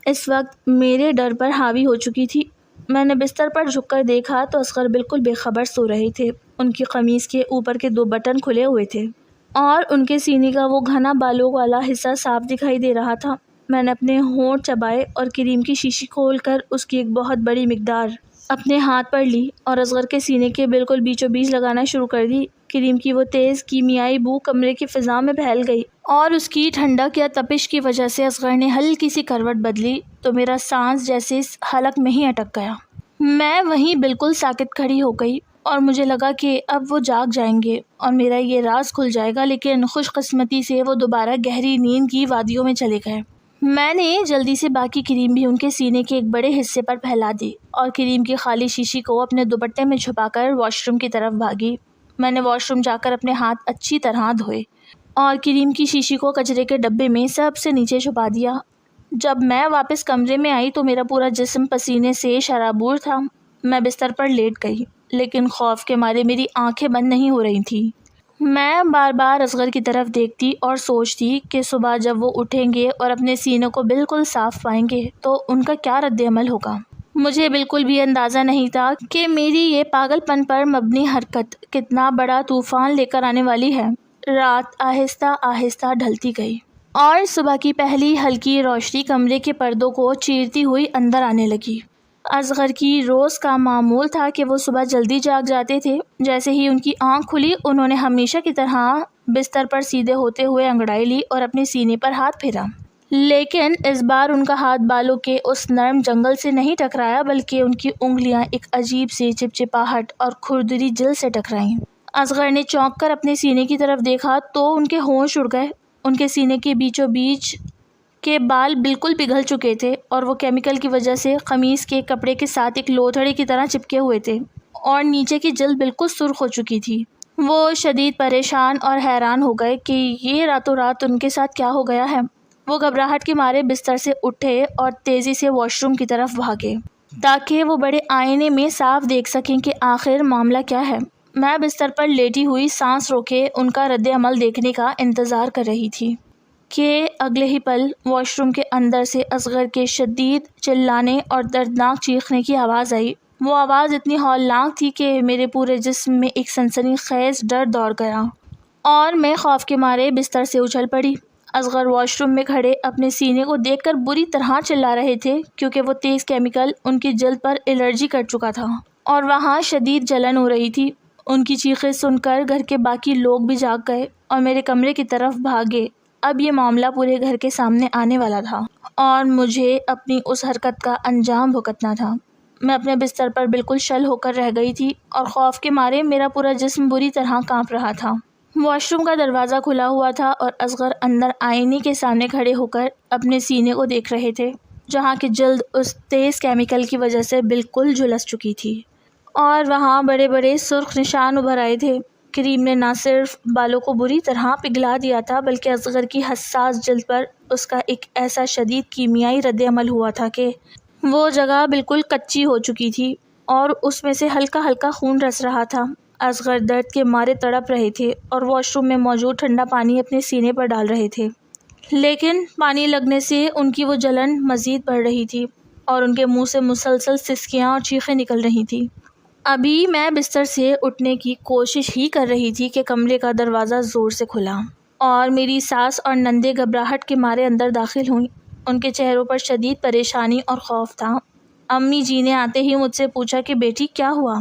اس وقت میرے ڈر پر حاوی ہو چکی تھی۔ میں نے بستر پر جھک کر دیکھا تو اصغر بالکل بے خبر سو رہے تھے۔ ان کی قمیص کے اوپر کے 2 بٹن کھلے ہوئے تھے اور ان کے سینے کا وہ گھنا بالوں والا حصہ صاف دکھائی دے رہا تھا۔ میں نے اپنے ہونٹ چبائے اور کریم کی شیشی کھول کر اس کی ایک بہت بڑی مقدار اپنے ہاتھ پر لی اور اصغر کے سینے کے بالکل بیچوں بیچ لگانا شروع کر دی۔ کریم کی وہ تیز کیمیائی بو کمرے کی فضا میں پھیل گئی اور اس کی ٹھنڈک یا تپش کی وجہ سے اصغر نے ہلکی سی کروٹ بدلی تو میرا سانس جیسے حلق میں ہی اٹک گیا۔ میں وہیں بالکل ساکت کھڑی ہو گئی اور مجھے لگا کہ اب وہ جاگ جائیں گے اور میرا یہ راز کھل جائے گا، لیکن خوش قسمتی سے وہ دوبارہ گہری نیند کی وادیوں میں چلے گئے۔ میں نے جلدی سے باقی کریم بھی ان کے سینے کے ایک بڑے حصے پر پھیلا دی اور کریم کی خالی شیشی کو اپنے دوپٹے میں چھپا کر واش روم کی طرف بھاگی۔ میں نے واش روم جا کر اپنے ہاتھ اچھی طرح دھوئے اور کریم کی شیشی کو کچرے کے ڈبے میں سب سے نیچے چھپا دیا۔ جب میں واپس کمرے میں آئی تو میرا پورا جسم پسینے سے شرابور تھا۔ میں بستر پر لیٹ گئی، لیکن خوف کے مارے میری آنکھیں بند نہیں ہو رہی تھیں۔ میں بار بار اصغر کی طرف دیکھتی اور سوچتی کہ صبح جب وہ اٹھیں گے اور اپنے سینوں کو بالکل صاف پائیں گے تو ان کا کیا رد عمل ہوگا۔ مجھے بالکل بھی اندازہ نہیں تھا کہ میری یہ پاگل پن پر مبنی حرکت کتنا بڑا طوفان لے کر آنے والی ہے۔ رات آہستہ آہستہ ڈھلتی گئی اور صبح کی پہلی ہلکی روشنی کمرے کے پردوں کو چیرتی ہوئی اندر آنے لگی۔ اصغر کی روز کا معمول تھا کہ وہ صبح جلدی جاگ جاتے تھے۔ جیسے ہی ان کی آنکھ کھلی انہوں نے ہمیشہ کی طرح بستر پر سیدھے ہوتے ہوئے انگڑائی لی اور اپنے سینے پر ہاتھ پھیرا، لیکن اس بار ان کا ہاتھ بالوں کے اس نرم جنگل سے نہیں ٹکرایا بلکہ ان کی انگلیاں ایک عجیب سی چپچپاہٹ اور کھردری جلد سے ٹکرائیں۔ اصغر نے چونک کر اپنے سینے کی طرف دیکھا تو ان کے ہوش اڑ گئے۔ ان کے سینے کے بیچوں بیچ کے بال بالکل پگھل چکے تھے اور وہ کیمیکل کی وجہ سے قمیص کے کپڑے کے ساتھ ایک لوتھڑے کی طرح چپکے ہوئے تھے اور نیچے کی جلد بالکل سرخ ہو چکی تھی۔ وہ شدید پریشان اور حیران ہو گئے کہ یہ راتوں رات ان کے ساتھ کیا ہو گیا ہے۔ وہ گھبراہٹ کے مارے بستر سے اٹھے اور تیزی سے واش روم کی طرف بھاگے تاکہ وہ بڑے آئینے میں صاف دیکھ سکیں کہ آخر معاملہ کیا ہے۔ میں بستر پر لیٹی ہوئی سانس روکے ان کا رد عمل دیکھنے کا انتظار کر رہی تھی کہ اگلے ہی پل واش روم کے اندر سے اصغر کے شدید چلانے اور دردناک چیخنے کی آواز آئی۔ وہ آواز اتنی ہولناک تھی کہ میرے پورے جسم میں ایک سنسنی خیز ڈر دوڑ گیا اور میں خوف کے مارے بستر سے اچھل پڑی۔ اصغر واش روم میں کھڑے اپنے سینے کو دیکھ کر بری طرح چلا رہے تھے کیونکہ وہ تیز کیمیکل ان کی جلد پر الرجی کر چکا تھا اور وہاں شدید جلن ہو رہی تھی۔ ان کی چیخیں سن کر گھر کے باقی لوگ بھی جاگ گئے اور میرے کمرے کی طرف بھاگے۔ اب یہ معاملہ پورے گھر کے سامنے آنے والا تھا اور مجھے اپنی اس حرکت کا انجام بھگتنا تھا۔ میں اپنے بستر پر بالکل شل ہو کر رہ گئی تھی اور خوف کے مارے میرا پورا جسم بری طرح کانپ رہا تھا۔ واش روم کا دروازہ کھلا ہوا تھا اور اصغر اندر آئینے کے سامنے کھڑے ہو کر اپنے سینے کو دیکھ رہے تھے جہاں کی جلد اس تیز کیمیکل کی وجہ سے بالکل جھلس چکی تھی اور وہاں بڑے بڑے سرخ نشان ابھر آئے تھے۔ کریم نے نہ صرف بالوں کو بری طرح پگھلا دیا تھا بلکہ اصغر کی حساس جلد پر اس کا ایک ایسا شدید کیمیائی رد عمل ہوا تھا کہ وہ جگہ بالکل کچی ہو چکی تھی اور اس میں سے ہلکا ہلکا خون رس رہا تھا۔ اصغر درد کے مارے تڑپ رہے تھے اور واش روم میں موجود ٹھنڈا پانی اپنے سینے پر ڈال رہے تھے، لیکن پانی لگنے سے ان کی وہ جلن مزید بڑھ رہی تھی اور ان کے منہ سے مسلسل سسکیاں اور چیخیں نکل رہی تھیں۔ ابھی میں بستر سے اٹھنے کی کوشش ہی کر رہی تھی کہ کمرے کا دروازہ زور سے کھلا اور میری ساس اور نندے گھبراہٹ کے مارے اندر داخل ہوئیں۔ ان کے چہروں پر شدید پریشانی اور خوف تھا۔ امی جی نے آتے ہی مجھ سے پوچھا کہ بیٹی کیا ہوا؟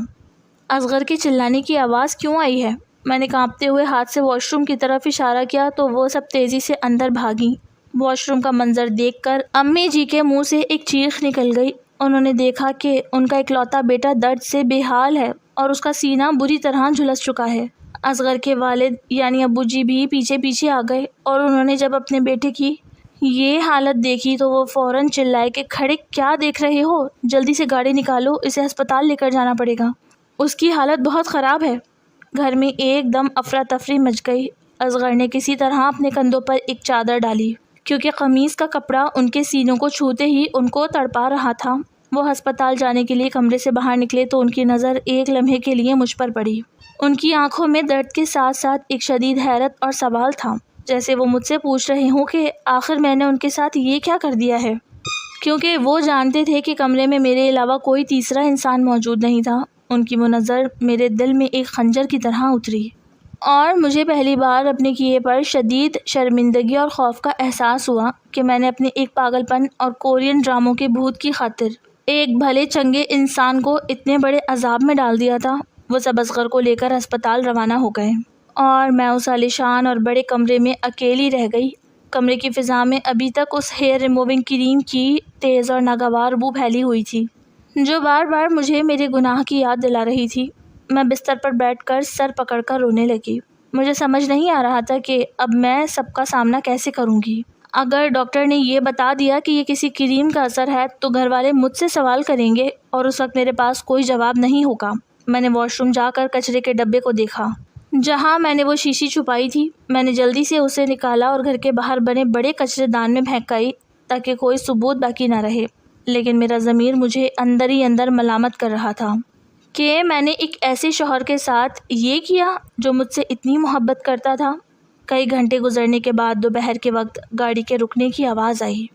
اصغر کے چلانے کی آواز کیوں آئی ہے؟ میں نے کانپتے ہوئے ہاتھ سے واش روم کی طرف اشارہ کیا تو وہ سب تیزی سے اندر بھاگیں۔ واش روم کا منظر دیکھ کر امی جی کے منہ سے ایک چیخ نکل گئی۔ انہوں نے دیکھا کہ ان کا اکلوتا بیٹا درد سے بے حال ہے اور اس کا سینہ بری طرح جھلس چکا ہے۔ اصغر کے والد یعنی ابو جی بھی پیچھے پیچھے آ گئے اور انہوں نے جب اپنے بیٹے کی یہ حالت دیکھی تو وہ فوراً چلائے کہ کھڑے کیا دیکھ رہے ہو، جلدی سے گاڑی نکالو، اسے ہسپتال لے کر جانا پڑے گا، اس کی حالت بہت خراب ہے۔ گھر میں ایک دم افراتفری مچ گئی۔ اصغر نے کسی طرح اپنے کندھوں پر ایک چادر ڈالی کیونکہ قمیص کا کپڑا ان کے سینوں کو چھوتے ہی ان کو تڑپا رہا تھا۔ وہ ہسپتال جانے کے لیے کمرے سے باہر نکلے تو ان کی نظر ایک لمحے کے لیے مجھ پر پڑی۔ ان کی آنکھوں میں درد کے ساتھ ساتھ ایک شدید حیرت اور سوال تھا، جیسے وہ مجھ سے پوچھ رہے ہوں کہ آخر میں نے ان کے ساتھ یہ کیا کر دیا ہے، کیونکہ وہ جانتے تھے کہ کمرے میں میرے علاوہ کوئی تیسرا انسان موجود نہیں تھا۔ ان کی وہ نظر میرے دل میں ایک خنجر کی طرح اتری اور مجھے پہلی بار اپنے کیے پر شدید شرمندگی اور خوف کا احساس ہوا کہ میں نے اپنے ایک پاگل پن اور کورین ڈراموں کے بھوت کی خاطر ایک بھلے چنگے انسان کو اتنے بڑے عذاب میں ڈال دیا تھا۔ وہ سب اصغر کو لے کر ہسپتال روانہ ہو گئے اور میں اس عالیشان اور بڑے کمرے میں اکیلی رہ گئی۔ کمرے کی فضا میں ابھی تک اس ہیئر ریموونگ کریم کی تیز اور ناگوار بو پھیلی ہوئی تھی جو بار بار مجھے میرے گناہ کی یاد دلا رہی تھی۔ میں بستر پر بیٹھ کر سر پکڑ کر رونے لگی۔ مجھے سمجھ نہیں آ رہا تھا کہ اب میں سب کا سامنا کیسے کروں گی۔ اگر ڈاکٹر نے یہ بتا دیا کہ یہ کسی کریم کا اثر ہے تو گھر والے مجھ سے سوال کریں گے اور اس وقت میرے پاس کوئی جواب نہیں ہوگا۔ میں نے واش روم جا کر کچرے کے ڈبے کو دیکھا جہاں میں نے وہ شیشی چھپائی تھی۔ میں نے جلدی سے اسے نکالا اور گھر کے باہر بنے بڑے کچرے دان میں پھینکائی تاکہ کوئی ثبوت باقی نہ رہے، لیکن میرا ضمیر مجھے اندر ہی اندر ملامت کر رہا تھا کہ میں نے ایک ایسے شوہر کے ساتھ یہ کیا جو مجھ سے اتنی محبت کرتا تھا۔ کئی گھنٹے گزرنے کے بعد دوپہر کے وقت گاڑی کے رکنے کی آواز آئی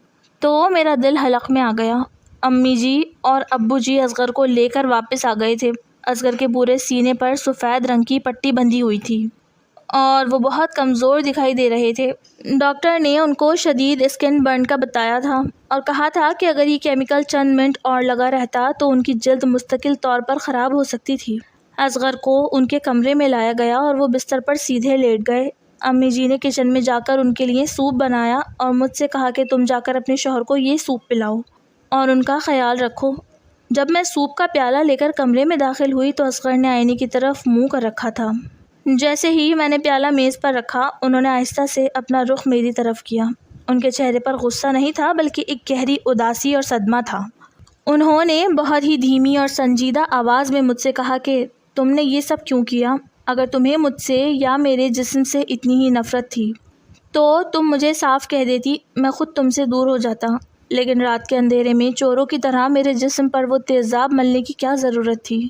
تو میرا دل حلق میں آ گیا۔ امی جی اور ابو جی اصغر کو لے کر واپس آ گئے تھے۔ اصغر کے پورے سینے پر سفید رنگ کی پٹی بندھی ہوئی تھی اور وہ بہت کمزور دکھائی دے رہے تھے۔ ڈاکٹر نے ان کو شدید اسکن برن کا بتایا تھا اور کہا تھا کہ اگر یہ کیمیکل چند منٹ اور لگا رہتا تو ان کی جلد مستقل طور پر خراب ہو سکتی تھی۔ اصغر کو ان کے کمرے میں لایا گیا اور وہ بستر پر سیدھے لیٹ گئے۔ امی جی نے کچن میں جا کر ان کے لیے سوپ بنایا اور مجھ سے کہا کہ تم جا کر اپنے شوہر کو یہ سوپ پلاؤ اور ان کا خیال رکھو۔ جب میں سوپ کا پیالہ لے کر کمرے میں داخل ہوئی تو اصغر نے آئینے کی طرف منہ کر رکھا تھا۔ جیسے ہی میں نے پیالہ میز پر رکھا انہوں نے آہستہ سے اپنا رخ میری طرف کیا۔ ان کے چہرے پر غصہ نہیں تھا بلکہ ایک گہری اداسی اور صدمہ تھا۔ انہوں نے بہت ہی دھیمی اور سنجیدہ آواز میں مجھ سے کہا کہ تم نے یہ سب کیوں کیا؟ اگر تمہیں مجھ سے یا میرے جسم سے اتنی ہی نفرت تھی تو تم مجھے صاف کہہ دیتی، میں خود تم سے دور ہو جاتا، لیکن رات کے اندھیرے میں چوروں کی طرح میرے جسم پر وہ تیزاب ملنے کی کیا ضرورت تھی؟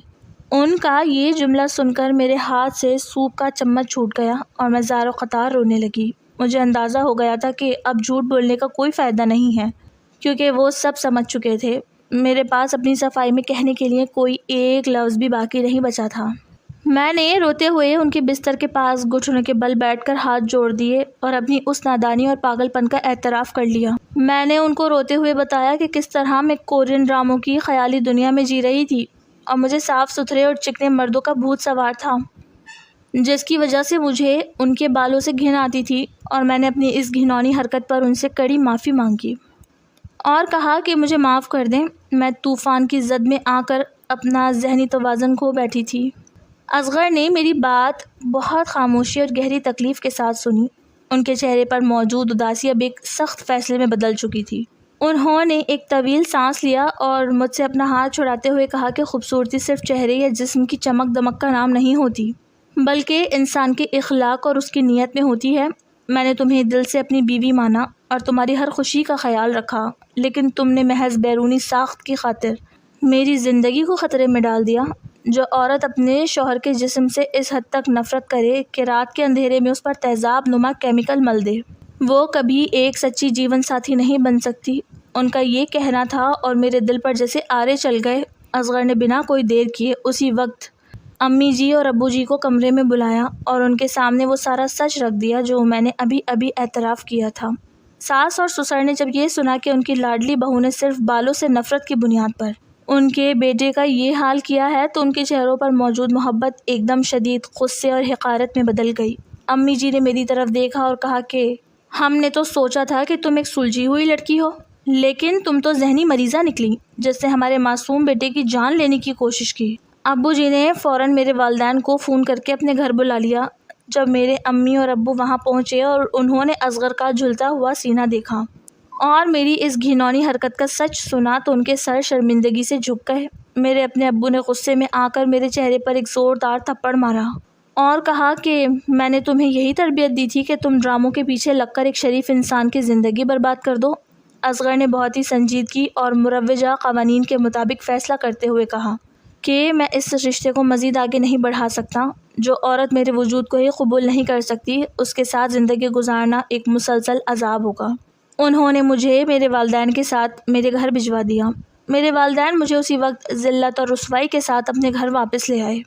ان کا یہ جملہ سن کر میرے ہاتھ سے سوپ کا چمچ چھوٹ گیا اور میں زار و قطار رونے لگی۔ مجھے اندازہ ہو گیا تھا کہ اب جھوٹ بولنے کا کوئی فائدہ نہیں ہے کیونکہ وہ سب سمجھ چکے تھے۔ میرے پاس اپنی صفائی میں کہنے کے لیے کوئی ایک لفظ بھی باقی نہیں بچا تھا۔ میں نے روتے ہوئے ان کے بستر کے پاس گھٹنوں کے بل بیٹھ کر ہاتھ جوڑ دیے اور اپنی اس نادانی اور پاگل پن کا اعتراف کر لیا۔ میں نے ان کو روتے ہوئے بتایا کہ کس طرح میں کورین ڈراموں کی خیالی دنیا میں جی رہی تھی اور مجھے صاف ستھرے اور چکنے مردوں کا بھوت سوار تھا جس کی وجہ سے مجھے ان کے بالوں سے گھن آتی تھی، اور میں نے اپنی اس گھناؤنی حرکت پر ان سے کڑی معافی مانگی اور کہا کہ مجھے معاف کر دیں۔ میں طوفان کی زد میں آ کر اپنا ذہنی توازن کھو بیٹھی تھی۔ اصغر نے میری بات بہت خاموشی اور گہری تکلیف کے ساتھ سنی۔ ان کے چہرے پر موجود اداسی اب ایک سخت فیصلے میں بدل چکی تھی۔ انہوں نے ایک طویل سانس لیا اور مجھ سے اپنا ہاتھ چھڑاتے ہوئے کہا کہ خوبصورتی صرف چہرے یا جسم کی چمک دمک کا نام نہیں ہوتی بلکہ انسان کے اخلاق اور اس کی نیت میں ہوتی ہے۔ میں نے تمہیں دل سے اپنی بیوی مانا اور تمہاری ہر خوشی کا خیال رکھا، لیکن تم نے محض بیرونی ساخت کی خاطر میری زندگی کو خطرے میں ڈال دیا۔ جو عورت اپنے شوہر کے جسم سے اس حد تک نفرت کرے کہ رات کے اندھیرے میں اس پر تیزاب نما کیمیکل مل دے، وہ کبھی ایک سچی جیون ساتھی نہیں بن سکتی۔ ان کا یہ کہنا تھا اور میرے دل پر جیسے آرے چل گئے۔ اصغر نے بنا کوئی دیر کیے اسی وقت امی جی اور ابو جی کو کمرے میں بلایا اور ان کے سامنے وہ سارا سچ رکھ دیا جو میں نے ابھی ابھی اعتراف کیا تھا۔ ساس اور سسر نے جب یہ سنا کہ ان کی لاڈلی بہو نے صرف بالوں سے نفرت کی بنیاد پر ان کے بیٹے کا یہ حال کیا ہے تو ان کے چہروں پر موجود محبت ایک دم شدید غصے اور حقارت میں بدل گئی۔ امی جی نے میری طرف دیکھا اور کہا کہ ہم نے تو سوچا تھا کہ تم ایک سلجھی ہوئی لڑکی ہو، لیکن تم تو ذہنی مریضہ نکلی۔ جس نے ہمارے معصوم بیٹے کی جان لینے کی کوشش کی۔ ابو جی نے فوراً میرے والدین کو فون کر کے اپنے گھر بلا لیا۔ جب میرے امی اور ابو وہاں پہنچے اور انہوں نے اصغر کا جھلتا ہوا سینہ دیکھا اور میری اس گھناؤنی حرکت کا سچ سنا تو ان کے سر شرمندگی سے جھک گئے۔ میرے اپنے ابو نے غصے میں آ کر میرے چہرے پر ایک زوردار تھپڑ مارا اور کہا کہ میں نے تمہیں یہی تربیت دی تھی کہ تم ڈراموں کے پیچھے لگ کر ایک شریف انسان کی زندگی برباد کر دو۔ اصغر نے بہت ہی سنجیدگی اور مروجہ قوانین کے مطابق فیصلہ کرتے ہوئے کہا کہ میں اس رشتے کو مزید آگے نہیں بڑھا سکتا۔ جو عورت میرے وجود کو ہی قبول نہیں کر سکتی اس کے ساتھ زندگی گزارنا ایک مسلسل عذاب ہوگا۔ انہوں نے مجھے میرے والدین کے ساتھ میرے گھر بھجوا دیا۔ میرے والدین مجھے اسی وقت ذلت اور رسوائی کے ساتھ اپنے گھر واپس لے آئے،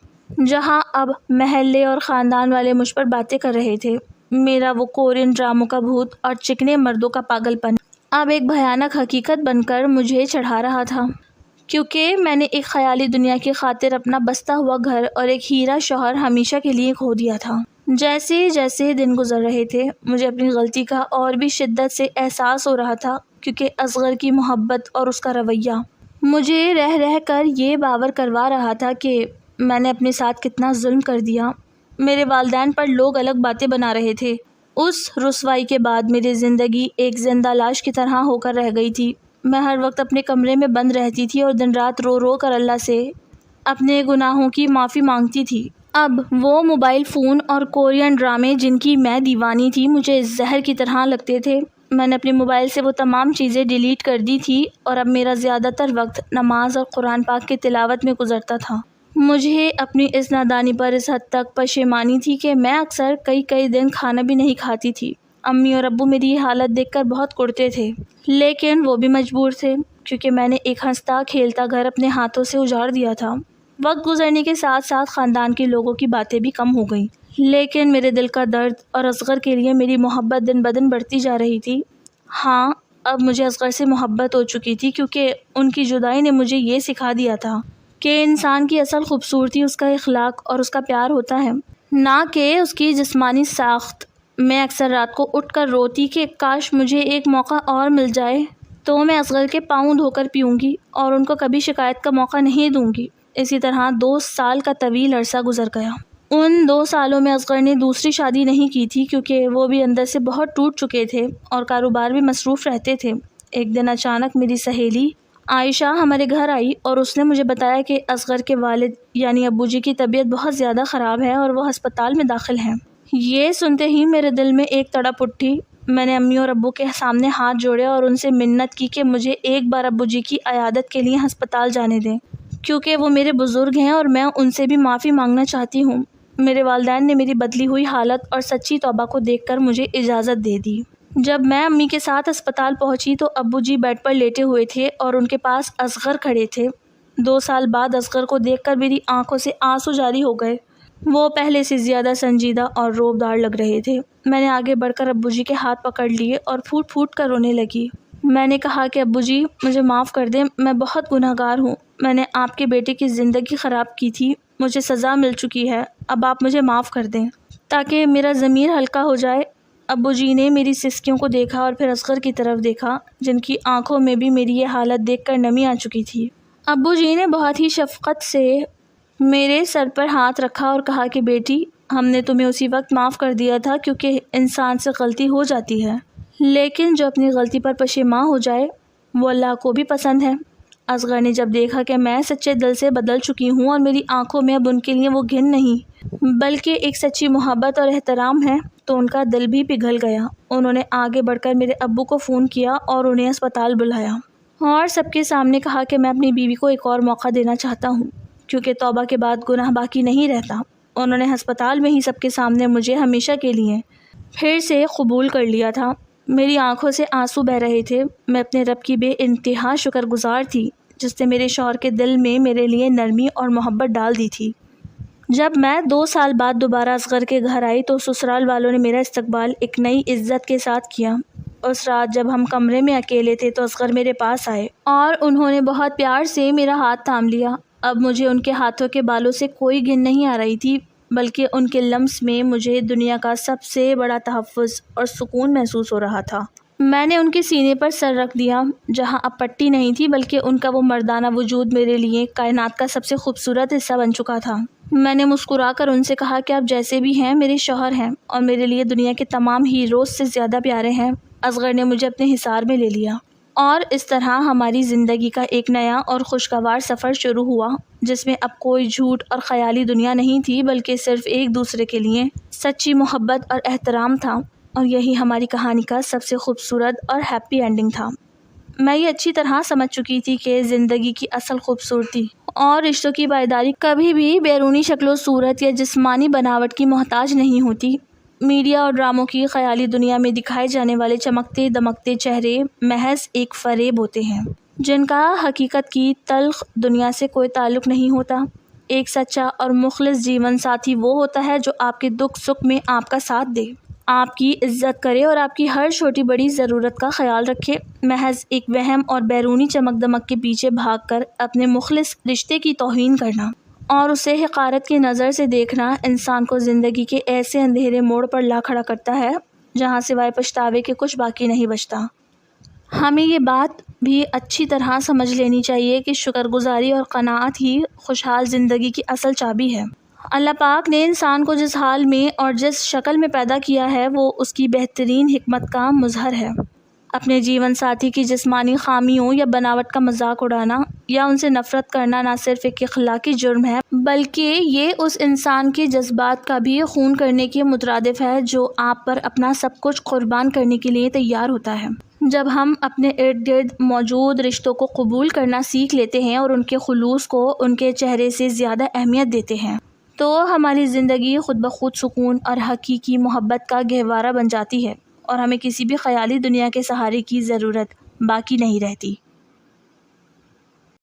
جہاں اب محلے اور خاندان والے مجھ پر باتیں کر رہے تھے۔ میرا وہ کورین ڈراموں کا بھوت اور چکنے مردوں کا پاگل پن اب ایک بھیانک حقیقت بن کر مجھے چڑھا رہا تھا، کیونکہ میں نے ایک خیالی دنیا کی خاطر اپنا بستا ہوا گھر اور ایک ہیرا شوہر ہمیشہ کے لیے کھو دیا تھا۔ جیسے جیسے دن گزر رہے تھے مجھے اپنی غلطی کا اور بھی شدت سے احساس ہو رہا تھا، کیونکہ اصغر کی محبت اور اس کا رویہ مجھے رہ رہ کر یہ باور کروا رہا تھا کہ میں نے اپنے ساتھ کتنا ظلم کر دیا۔ میرے والدین پر لوگ الگ باتیں بنا رہے تھے۔ اس رسوائی کے بعد میری زندگی ایک زندہ لاش کی طرح ہو کر رہ گئی تھی۔ میں ہر وقت اپنے کمرے میں بند رہتی تھی اور دن رات رو رو کر اللہ سے اپنے گناہوں کی معافی مانگتی تھی۔ اب وہ موبائل فون اور کورین ڈرامے جن کی میں دیوانی تھی مجھے زہر کی طرح لگتے تھے۔ میں نے اپنے موبائل سے وہ تمام چیزیں ڈیلیٹ کر دی تھی اور اب میرا زیادہ تر وقت نماز اور قرآن پاک کی تلاوت میں گزرتا تھا۔ مجھے اپنی اس نادانی پر اس حد تک پشیمانی تھی کہ میں اکثر کئی دن کھانا بھی نہیں کھاتی تھی۔ امی اور ابو میری یہ حالت دیکھ کر بہت کڑتے تھے، لیکن وہ بھی مجبور تھے، کیونکہ میں نے ایک ہنستا کھیلتا گھر اپنے ہاتھوں سے اجاڑ دیا تھا۔ وقت گزرنے کے ساتھ ساتھ خاندان کے لوگوں کی باتیں بھی کم ہو گئیں، لیکن میرے دل کا درد اور اصغر کے لیے میری محبت دن بدن بڑھتی جا رہی تھی۔ ہاں، اب مجھے اصغر سے محبت ہو چکی تھی، کیونکہ ان کی جدائی نے مجھے یہ سکھا دیا تھا کہ انسان کی اصل خوبصورتی اس کا اخلاق اور اس کا پیار ہوتا ہے، نہ کہ اس کی جسمانی ساخت۔ میں اکثر رات کو اٹھ کر روتی کہ کاش مجھے ایک موقع اور مل جائے تو میں اصغر کے پاؤں دھو کر پیوں گی اور ان کو کبھی شکایت کا موقع نہیں دوں گی۔ اسی طرح 2 سال کا طویل عرصہ گزر گیا۔ ان 2 سالوں میں اصغر نے دوسری شادی نہیں کی تھی، کیونکہ وہ بھی اندر سے بہت ٹوٹ چکے تھے اور کاروبار بھی مصروف رہتے تھے۔ ایک دن اچانک میری سہیلی عائشہ ہمارے گھر آئی اور اس نے مجھے بتایا کہ اصغر کے والد یعنی ابو جی کی طبیعت بہت زیادہ خراب ہے اور وہ ہسپتال میں داخل ہیں۔ یہ سنتے ہی میرے دل میں ایک تڑپ اٹھی۔ میں نے امی اور ابو کے سامنے ہاتھ جوڑے اور ان سے منت کی کہ مجھے ایک بار ابو جی کی عیادت کے لیے ہسپتال جانے دیں، کیونکہ وہ میرے بزرگ ہیں اور میں ان سے بھی معافی مانگنا چاہتی ہوں۔ میرے والدین نے میری بدلی ہوئی حالت اور سچی توبہ کو دیکھ کر مجھے اجازت دے دی۔ جب میں امی کے ساتھ اسپتال پہنچی تو ابو جی بیڈ پر لیٹے ہوئے تھے اور ان کے پاس اصغر کھڑے تھے۔ 2 سال بعد اصغر کو دیکھ کر میری آنکھوں سے آنسو جاری ہو گئے۔ وہ پہلے سے زیادہ سنجیدہ اور روبدار لگ رہے تھے۔ میں نے آگے بڑھ کر ابو جی کے ہاتھ پکڑ لیے اور پھوٹ پھوٹ کر رونے لگی۔ میں نے کہا کہ ابو جی مجھے معاف کر دیں، میں بہت گنہگار ہوں۔ میں نے آپ کے بیٹے کی زندگی خراب کی تھی، مجھے سزا مل چکی ہے، اب آپ مجھے معاف کر دیں تاکہ میرا ضمیر ہلکا ہو جائے۔ ابو جی نے میری سسکیوں کو دیکھا اور پھر اصغر کی طرف دیکھا، جن کی آنکھوں میں بھی میری یہ حالت دیکھ کر نمی آ چکی تھی۔ ابو جی نے بہت ہی شفقت سے میرے سر پر ہاتھ رکھا اور کہا کہ بیٹی، ہم نے تمہیں اسی وقت معاف کر دیا تھا، کیونکہ انسان سے غلطی ہو جاتی ہے، لیکن جو اپنی غلطی پر پشیمان ہو جائے وہ اللہ کو بھی پسند ہے۔ اصغر نے جب دیکھا کہ میں سچے دل سے بدل چکی ہوں اور میری آنکھوں میں اب ان کے لیے وہ گھن نہیں بلکہ ایک سچی محبت اور احترام ہے، تو ان کا دل بھی پگھل گیا۔ انہوں نے آگے بڑھ کر میرے ابو کو فون کیا اور انہیں اسپتال بلایا اور سب کے سامنے کہا کہ میں اپنی بیوی کو ایک اور موقع دینا چاہتا ہوں، کیونکہ توبہ کے بعد گناہ باقی نہیں رہتا۔ انہوں نے ہسپتال میں ہی سب کے سامنے مجھے ہمیشہ کے لیے پھر سے قبول کر لیا تھا۔ میری آنکھوں سے آنسو بہہ رہے تھے۔ میں اپنے رب کی بے انتہا شکر گزار تھی، جس نے میرے شوہر کے دل میں میرے لیے نرمی اور محبت ڈال دی تھی۔ جب میں 2 سال بعد دوبارہ اصغر کے گھر آئی تو سسرال والوں نے میرا استقبال ایک نئی عزت کے ساتھ کیا۔ اس رات جب ہم کمرے میں اکیلے تھے تو اصغر میرے پاس آئے اور انہوں نے بہت پیار سے میرا ہاتھ تھام لیا۔ اب مجھے ان کے ہاتھوں کے بالوں سے کوئی گھن نہیں آ رہی تھی، بلکہ ان کے لمس میں مجھے دنیا کا سب سے بڑا تحفظ اور سکون محسوس ہو رہا تھا۔ میں نے ان کے سینے پر سر رکھ دیا جہاں اب پٹی نہیں تھی، بلکہ ان کا وہ مردانہ وجود میرے لیے کائنات کا سب سے خوبصورت حصہ بن چکا تھا۔ میں نے مسکرا کر ان سے کہا کہ آپ جیسے بھی ہیں میرے شوہر ہیں اور میرے لیے دنیا کے تمام ہیروز سے زیادہ پیارے ہیں۔ اصغر نے مجھے اپنے حصار میں لے لیا اور اس طرح ہماری زندگی کا ایک نیا اور خوشگوار سفر شروع ہوا، جس میں اب کوئی جھوٹ اور خیالی دنیا نہیں تھی، بلکہ صرف ایک دوسرے کے لیے سچی محبت اور احترام تھا، اور یہی ہماری کہانی کا سب سے خوبصورت اور ہیپی اینڈنگ تھا۔ میں یہ اچھی طرح سمجھ چکی تھی کہ زندگی کی اصل خوبصورتی اور رشتوں کی پائیداری کبھی بھی بیرونی شکل و صورت یا جسمانی بناوٹ کی محتاج نہیں ہوتی۔ میڈیا اور ڈراموں کی خیالی دنیا میں دکھائے جانے والے چمکتے دمکتے چہرے محض ایک فریب ہوتے ہیں، جن کا حقیقت کی تلخ دنیا سے کوئی تعلق نہیں ہوتا۔ ایک سچا اور مخلص جیون ساتھی وہ ہوتا ہے جو آپ کے دکھ سکھ میں آپ کا ساتھ دے، آپ کی عزت کرے اور آپ کی ہر چھوٹی بڑی ضرورت کا خیال رکھے۔ محض ایک وہم اور بیرونی چمک دمک کے پیچھے بھاگ کر اپنے مخلص رشتے کی توہین کرنا اور اسے حقارت کی نظر سے دیکھنا انسان کو زندگی کے ایسے اندھیرے موڑ پر لا کھڑا کرتا ہے جہاں سوائے پچھتاوے کے کچھ باقی نہیں بچتا۔ ہمیں یہ بات بھی اچھی طرح سمجھ لینی چاہیے کہ شکر گزاری اور قناعت ہی خوشحال زندگی کی اصل چابی ہے۔ اللہ پاک نے انسان کو جس حال میں اور جس شکل میں پیدا کیا ہے وہ اس کی بہترین حکمت کا مظہر ہے۔ اپنے جیون ساتھی کی جسمانی خامیوں یا بناوٹ کا مذاق اڑانا یا ان سے نفرت کرنا نہ صرف ایک اخلاقی جرم ہے، بلکہ یہ اس انسان کے جذبات کا بھی خون کرنے کے مترادف ہے جو آپ پر اپنا سب کچھ قربان کرنے کے لیے تیار ہوتا ہے۔ جب ہم اپنے ارد گرد موجود رشتوں کو قبول کرنا سیکھ لیتے ہیں اور ان کے خلوص کو ان کے چہرے سے زیادہ اہمیت دیتے ہیں، تو ہماری زندگی خود بخود سکون اور حقیقی محبت کا گہوارہ بن جاتی ہے اور ہمیں کسی بھی خیالی دنیا کے سہارے کی ضرورت باقی نہیں رہتی۔